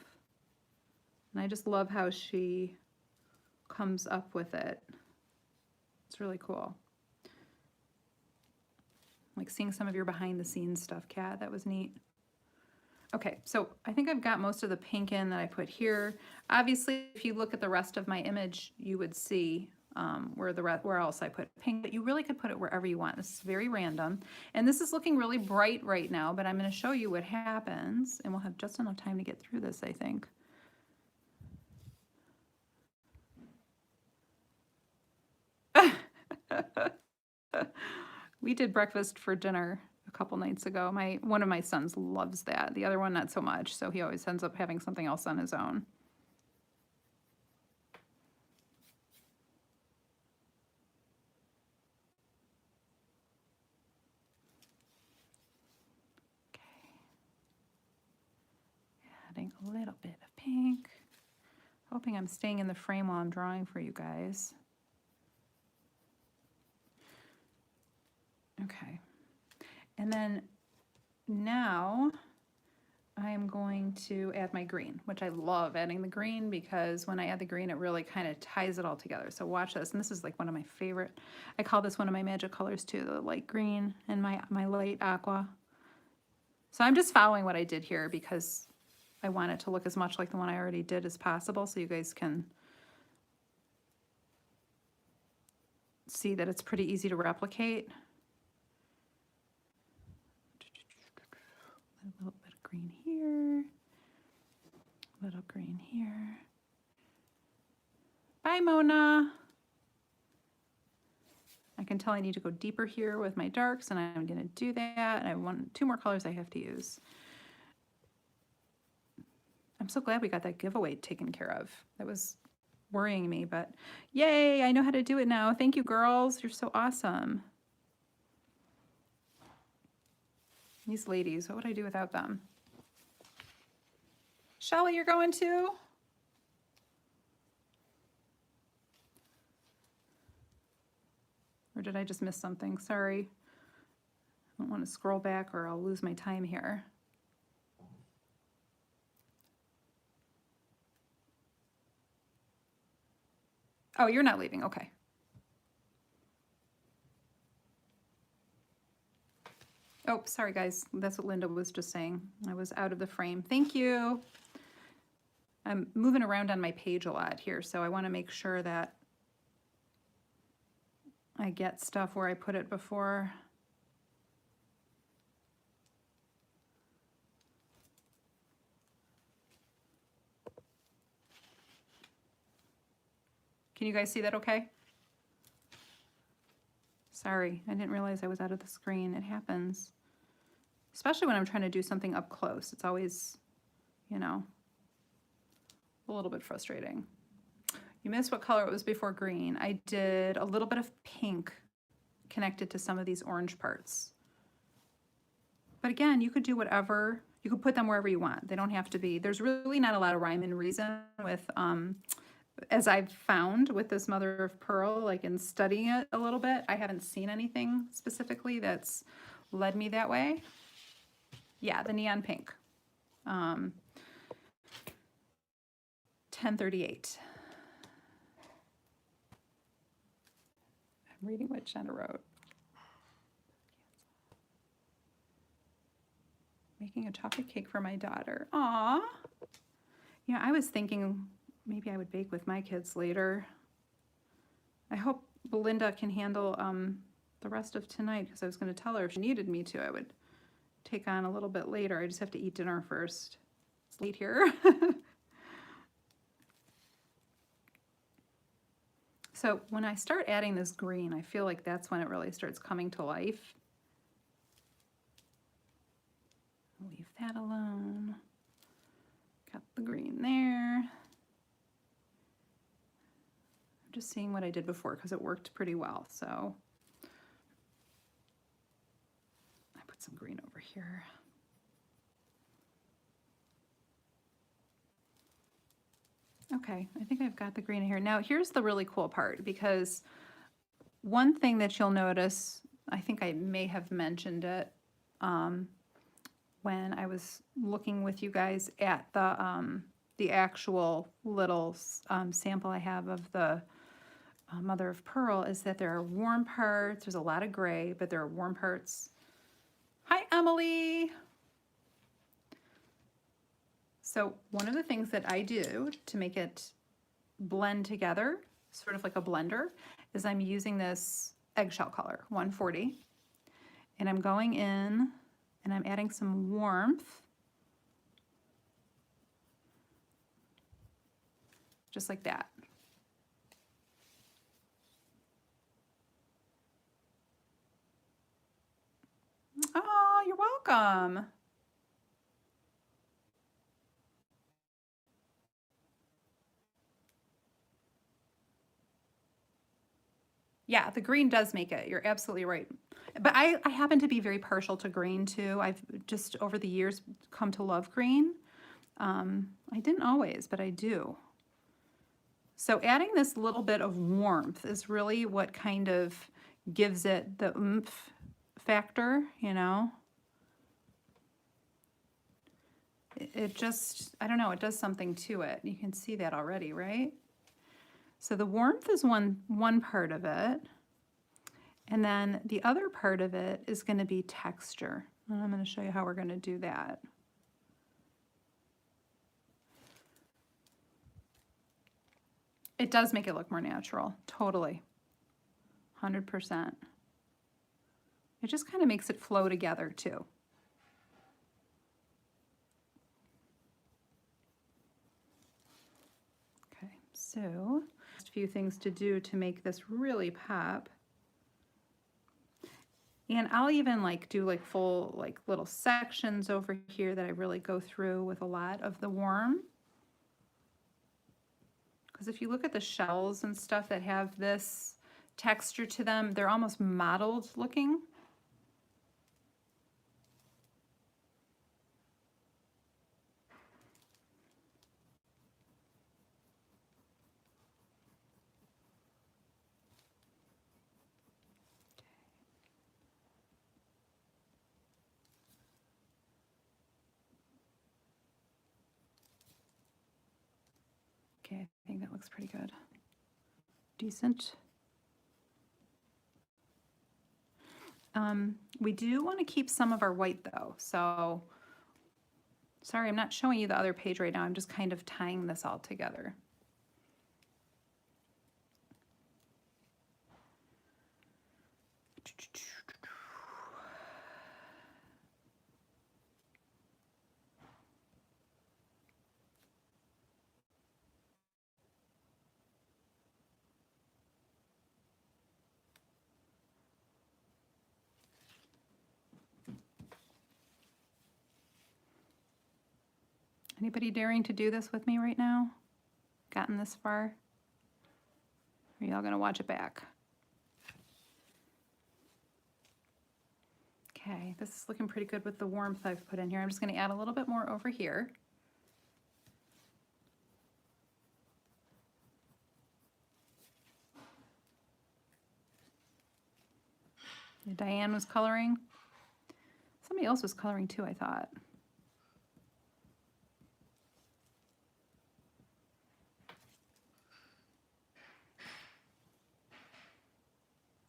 And I just love how she comes up with it. It's really cool. Like seeing some of your behind the scenes stuff, Kat, that was neat. Okay, so I think I've got most of the pink in that I put here. Obviously, if you look at the rest of my image, you would see where else I put pink, but you really could put it wherever you want. This is very random. And this is looking really bright right now, but I'm going to show you what happens, and we'll have just enough time to get through this, I think. We did breakfast for dinner a couple nights ago. One of my sons loves that. The other one, not so much, so he always ends up having something else on his own. Adding a little bit of pink. Hoping I'm staying in the frame while I'm drawing for you guys. Okay. And then now I'm going to add my green, which I love adding the green because when I add the green, it really kind of ties it all together. So watch this. And this is like one of my favorite, I call this one of my magic colors too, the light green and my light aqua. So I'm just following what I did here because I want it to look as much like the one I already did as possible so you guys can see that it's pretty easy to replicate. A little bit of green here, a little green here. Bye, Mona. I can tell I need to go deeper here with my darks, and I'm going to do that. And I want 2 more colors I have to use. I'm so glad we got that giveaway taken care of. That was worrying me, but yay, I know how to do it now. Thank you, girls. You're so awesome. These ladies, what would I do without them? Shelly, you're going too? Or did I just miss something? Sorry. I don't want to scroll back or I'll lose my time here. Oh, you're not leaving. Okay. Oh, sorry, guys. That's what Linda was just saying. I was out of the frame. Thank you. I'm moving around on my page a lot here, so I want to make sure that I get stuff where I put it before. Can you guys see that okay? Sorry, I didn't realize I was out of the screen. It happens. Especially when I'm trying to do something up close. It's always, you know, a little bit frustrating. You missed what color it was before green. I did a little bit of pink connected to some of these orange parts. But again, you could do whatever. You could put them wherever you want. They don't have to be. There's really not a lot of rhyme and reason with, as I've found with this mother of pearl, like in studying it a little bit, I haven't seen anything specifically that's led me that way. Yeah, the neon pink. 1038. I'm reading what Jenna wrote. Making a chocolate cake for my daughter. Aw. You know, I was thinking maybe I would bake with my kids later. I hope Belinda can handle the rest of tonight because I was going to tell her if she needed me to, I would take on a little bit later. I just have to eat dinner first. It's late here. So when I start adding this green, I feel like that's when it really starts coming to life. Leave that alone. Got the green there. I'm just seeing what I did before because it worked pretty well. So I put some green over here. Okay, I think I've got the green here. Now here's the really cool part because one thing that you'll notice, I think I may have mentioned it when I was looking with you guys at the actual little sample I have of the mother of pearl, is that there are warm parts. There's a lot of gray, but there are warm parts. Hi, Emily. So one of the things that I do to make it blend together, sort of like a blender, is I'm using this eggshell color, 140, and I'm going in and I'm adding some warmth, just like that. Oh, you're welcome. Yeah, the green does make it. You're absolutely right. But I happen to be very partial to green too. I've just over the years come to love green. I didn't always, but I do. So adding this little bit of warmth is really what kind of gives it the oomph factor, you know? It just, I don't know, it does something to it. You can see that already, right? So the warmth is one part of it. And then the other part of it is going to be texture. And I'm going to show you how we're going to do that. It does make it look more natural, totally, 100%. It just kind of makes it flow together too. Okay, so just a few things to do to make this really pop. And I'll even like do like full like little sections over here that I really go through with a lot of the warm. Because if you look at the shells and stuff that have this texture to them, they're almost mottled looking. Okay, I think that looks pretty good. Decent. We do want to keep some of our white though, so sorry, I'm not showing you the other page right now. I'm just kind of tying this all together. Anybody daring to do this with me right now? Gotten this far? Or are y'all gonna watch it back? Okay, this is looking pretty good with the warmth I've put in here. I'm just gonna add a little bit more over here. Diane was coloring. Somebody else was coloring too, I thought.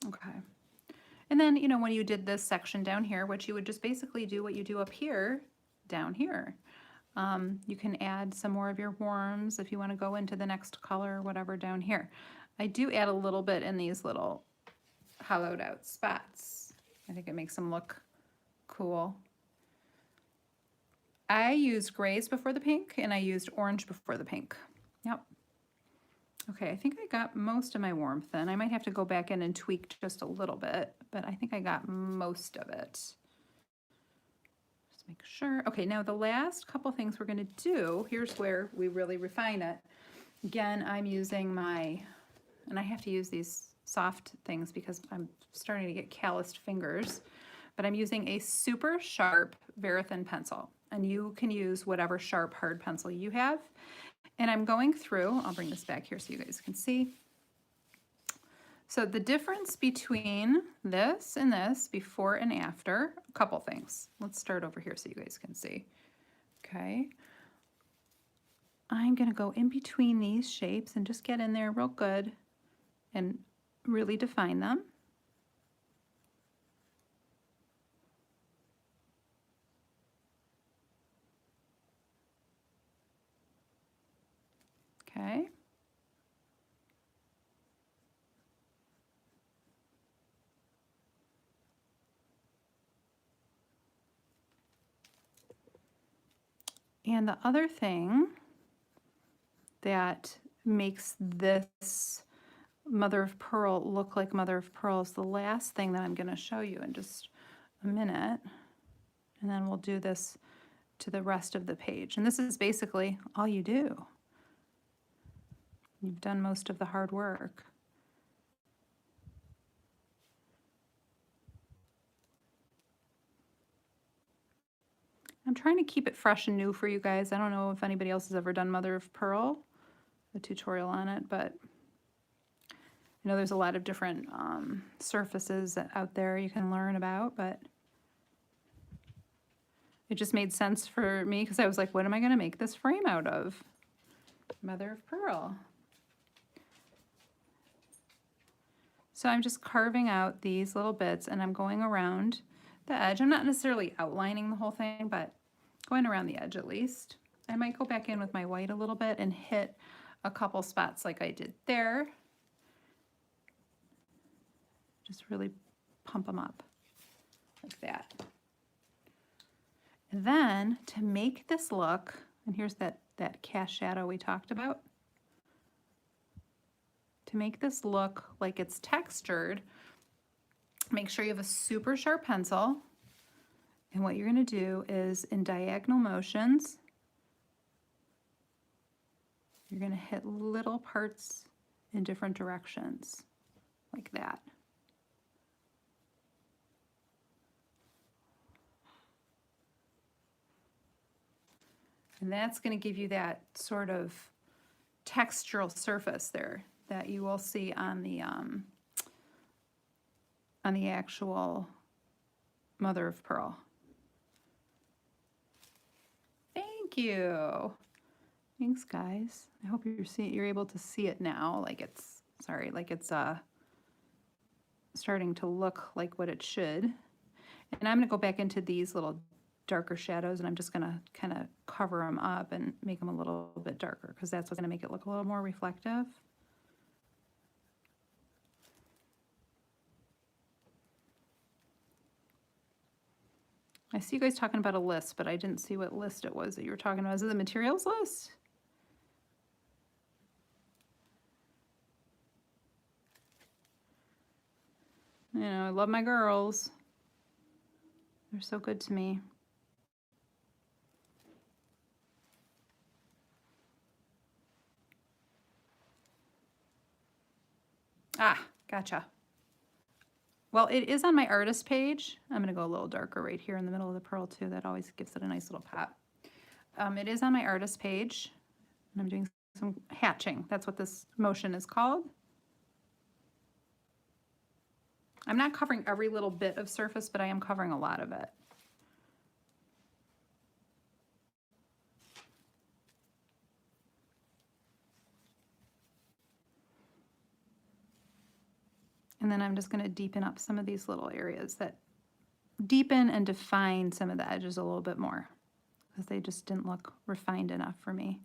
Okay. And then, you know, when you did this section down here, what you would just basically do what you do up here, down here. You can add some more of your warms if you want to go into the next color or whatever down here. I do add a little bit in these little hollowed out spots. I think it makes them look cool. I used grays before the pink and I used orange before the pink. Yep. Okay, I think I got most of my warmth then. I might have to go back in and tweak just a little bit, but I think I got most of it. Just make sure. Okay, now the last couple things we're gonna do, here's where we really refine it. Again, I'm using my, and I have to use these soft things because I'm starting to get calloused fingers, but I'm using a super sharp Verithin pencil, and you can use whatever sharp hard pencil you have. And I'm going through, I'll bring this back here so you guys can see. So the difference between this and this, before and after, a couple things. Let's start over here so you guys can see. Okay. I'm going to go in between these shapes and just get in there real good and really define them. Okay. And the other thing that makes this mother of pearl look like mother of pearl is the last thing that I'm going to show you in just a minute. And then we'll do this to the rest of the page. And this is basically all you do. You've done most of the hard work. I'm trying to keep it fresh and new for you guys. I don't know if anybody else has ever done mother of pearl, a tutorial on it, but I know there's a lot of different surfaces out there you can learn about, but it just made sense for me because I was like, what am I going to make this frame out of? Mother of pearl. So I'm just carving out these little bits and I'm going around the edge. I'm not necessarily outlining the whole thing, but going around the edge at least. I might go back in with my white a little bit and hit a couple spots like I did there. Just really pump them up like that. And then to make this look, and here's that cast shadow we talked about. To make this look like it's textured, make sure you have a super sharp pencil. And what you're going to do is in diagonal motions, you're going to hit little parts in different directions like that. And that's going to give you that sort of textural surface there that you will see on the actual mother of pearl. Thank you. Thanks, guys. I hope you're able to see it now, like it's starting to look like what it should. And I'm going to go back into these little darker shadows, and I'm just going to kind of cover them up and make them a little bit darker because that's what's going to make it look a little more reflective. I see you guys talking about a list, but I didn't see what list it was that you were talking about. Is it the materials list? You know, I love my girls. They're so good to me. Ah, gotcha. Well, it is on my artist page. I'm going to go a little darker right here in the middle of the pearl too. That always gives it a nice little pop. It is on my artist page, and I'm doing some hatching. That's what this motion is called. I'm not covering every little bit of surface, but I am covering a lot of it. And then I'm just going to deepen up some of these little areas that deepen and define some of the edges a little bit more because they just didn't look refined enough for me.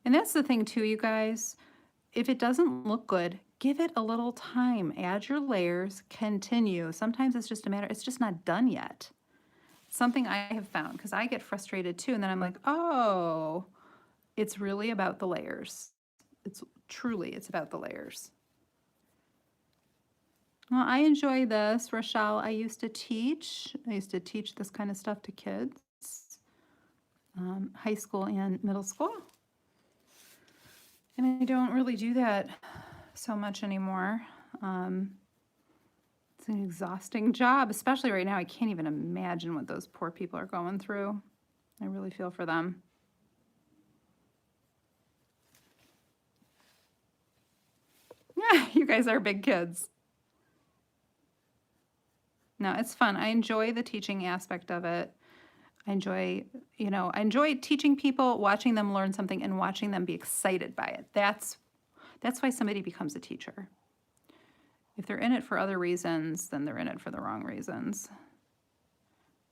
And that's the thing too, you guys. If it doesn't look good, give it a little time. Add your layers, continue. Sometimes it's just a matter, it's just not done yet. Something I have found, because I get frustrated too, and then I'm like, oh, it's really about the layers. It's about the layers. Well, I enjoy this, Rochelle. I used to teach this kind of stuff to kids, high school and middle school. And I don't really do that so much anymore. It's an exhausting job, especially right now. I can't even imagine what those poor people are going through. I really feel for them. Yeah, You guys are big kids. No, it's fun. I enjoy the teaching aspect of it. I enjoy, I enjoy teaching people, watching them learn something and watching them be excited by it. That's why somebody becomes a teacher. If they're in it for other reasons, then they're in it for the wrong reasons.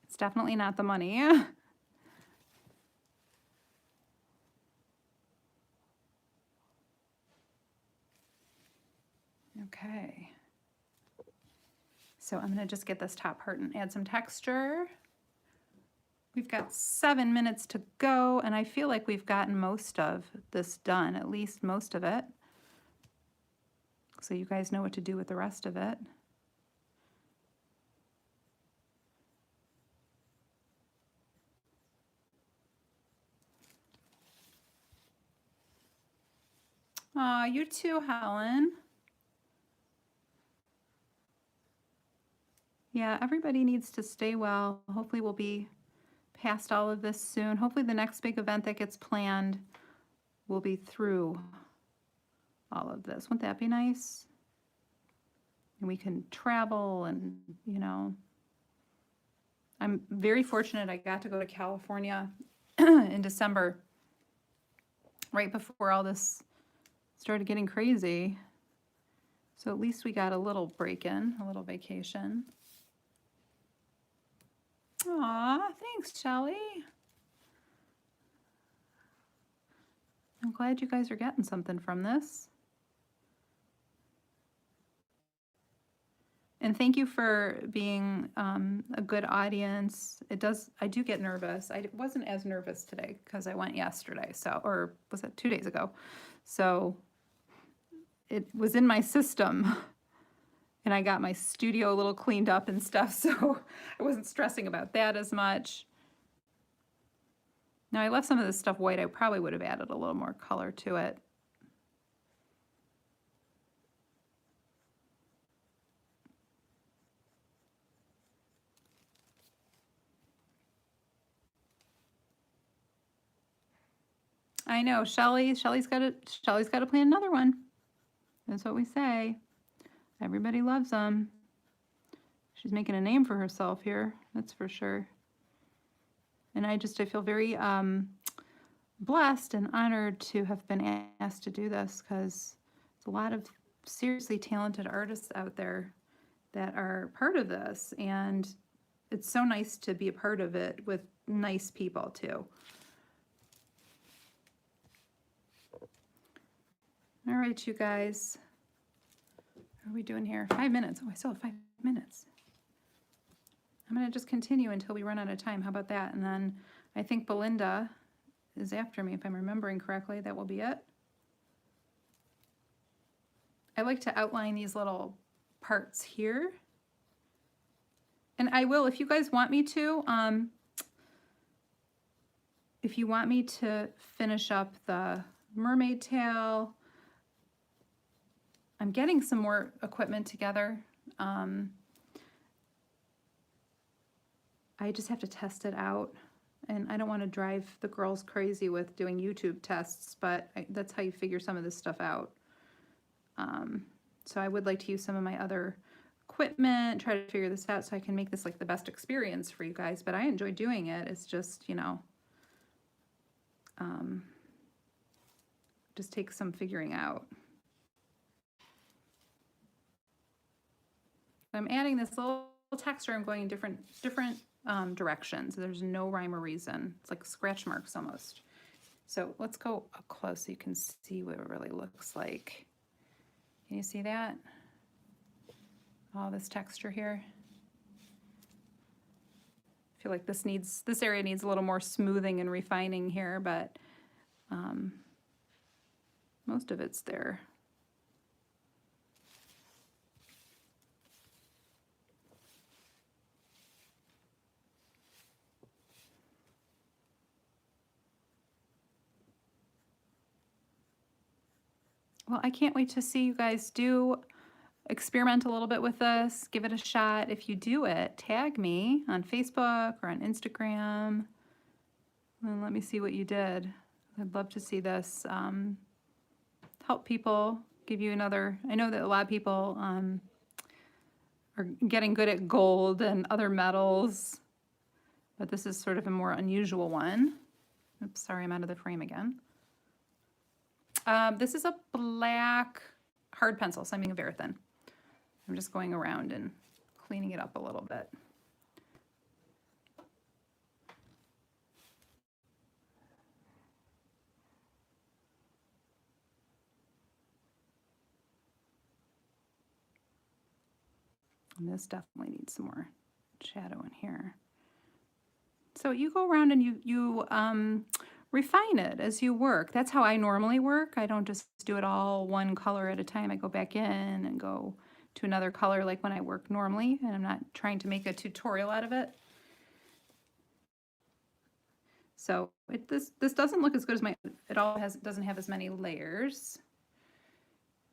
It's definitely not the money. Okay. So I'm going to just get this top part and add some texture. We've got 7 minutes to go, and I feel like we've gotten most of this done, at least most of it. So you guys know what to do with the rest of it. Aw, you too, Helen. Yeah, everybody needs to stay well. Hopefully we'll be past all of this soon. Hopefully the next big event that gets planned will be through all of this. Wouldn't that be nice? And we can travel and, I'm very fortunate I got to go to California in December, right before all this started getting crazy. So at least we got a little break in, a little vacation. Aw, thanks, Shelly. I'm glad you guys are getting something from this. And thank you for being a good audience. I do get nervous. I wasn't as nervous today because I went yesterday, or was it 2 days ago? So it was in my system. And I got my studio a little cleaned up and stuff, so I wasn't stressing about that as much. Now, I left some of this stuff white. I probably would have added a little more color to it. I know, Shelly's got to plan another one. That's what we say. Everybody loves them. She's making a name for herself here, that's for sure. And I feel very blessed and honored to have been asked to do this, because there's a lot of seriously talented artists out there that are part of this, and it's so nice to be a part of it with nice people too. All right, you guys. What are we doing here? 5 minutes. Oh, I still have 5 minutes. I'm going to just continue until we run out of time. How about that? And then I think Belinda is after me, if I'm remembering correctly. That will be it. I like to outline these little parts here. And I will, if you guys want me to, if you want me to finish up the mermaid tail, I'm getting some more equipment together. I just have to test it out, and I don't want to drive the girls crazy with doing YouTube tests, but that's how you figure some of this stuff out. So I would like to use some of my other equipment, try to figure this out so I can make this like the best experience for you guys, but I enjoy doing it. It's just, just takes some figuring out. I'm adding this little texture. I'm going in different directions. There's no rhyme or reason. It's like scratch marks almost. So let's go up close so you can see what it really looks like. Can you see that? All this texture here. I feel like this area needs a little more smoothing and refining here, but most of it's there. Well, I can't wait to see you guys experiment a little bit with this, give it a shot. If you do it, tag me on Facebook or on Instagram, and let me see what you did. I'd love to see this help people give you another, I know that a lot of people are getting good at gold and other metals, but this is sort of a more unusual one. Oops, sorry, I'm out of the frame again. This is a black hard pencil, so I'm using a Verithin. I'm just going around and cleaning it up a little bit. And this definitely needs some more shadow in here. So you go around and you refine it as you work. That's how I normally work. I don't just do it all one color at a time. I go back in and go to another color like when I work normally, and I'm not trying to make a tutorial out of it. So this doesn't look as good as my, doesn't have as many layers.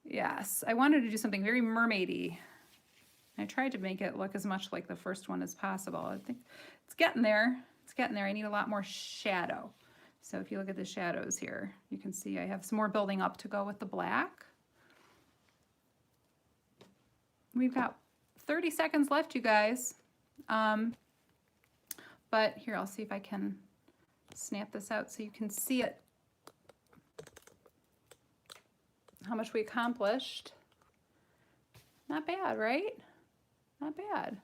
Yes, I wanted to do something very mermaidy. I tried to make it look as much like the first one as possible. I think it's getting there. It's getting there. I need a lot more shadow. So if you look at the shadows here, you can see I have some more building up to go with the black. We've got 30 seconds left, you guys. But here, I'll see if I can snap this out so you can see it. How much we accomplished. Not bad, right? Not bad.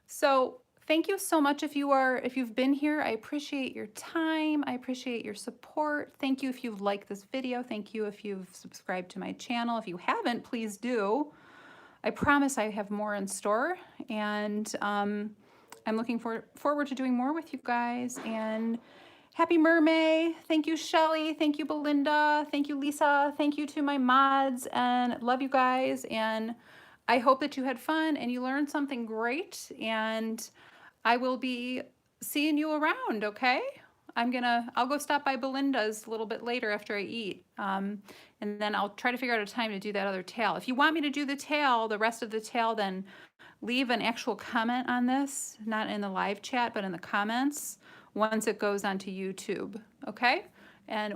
So thank you so much if you've been here. I appreciate your time. I appreciate your support. Thank you if you've liked this video. Thank you if you've subscribed to my channel. If you haven't, please do. I promise I have more in store, and I'm looking forward to doing more with you guys. And happy Mermay. Thank you, Shelly. Thank you, Belinda. Thank you, Lisa. Thank you to my mods, and love you guys. And I hope that you had fun and you learned something great, and I will be seeing you around, okay? I'll go stop by Belinda's a little bit later after I eat. And then I'll try to figure out a time to do that other tail. If you want me to do the tail, the rest of the tail, then leave an actual comment on this, not in the live chat, but in the comments once it goes onto YouTube, okay?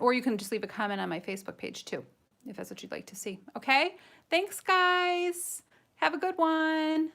Or you can just leave a comment on my Facebook page too, if that's what you'd like to see, okay? Thanks, guys. Have a good one.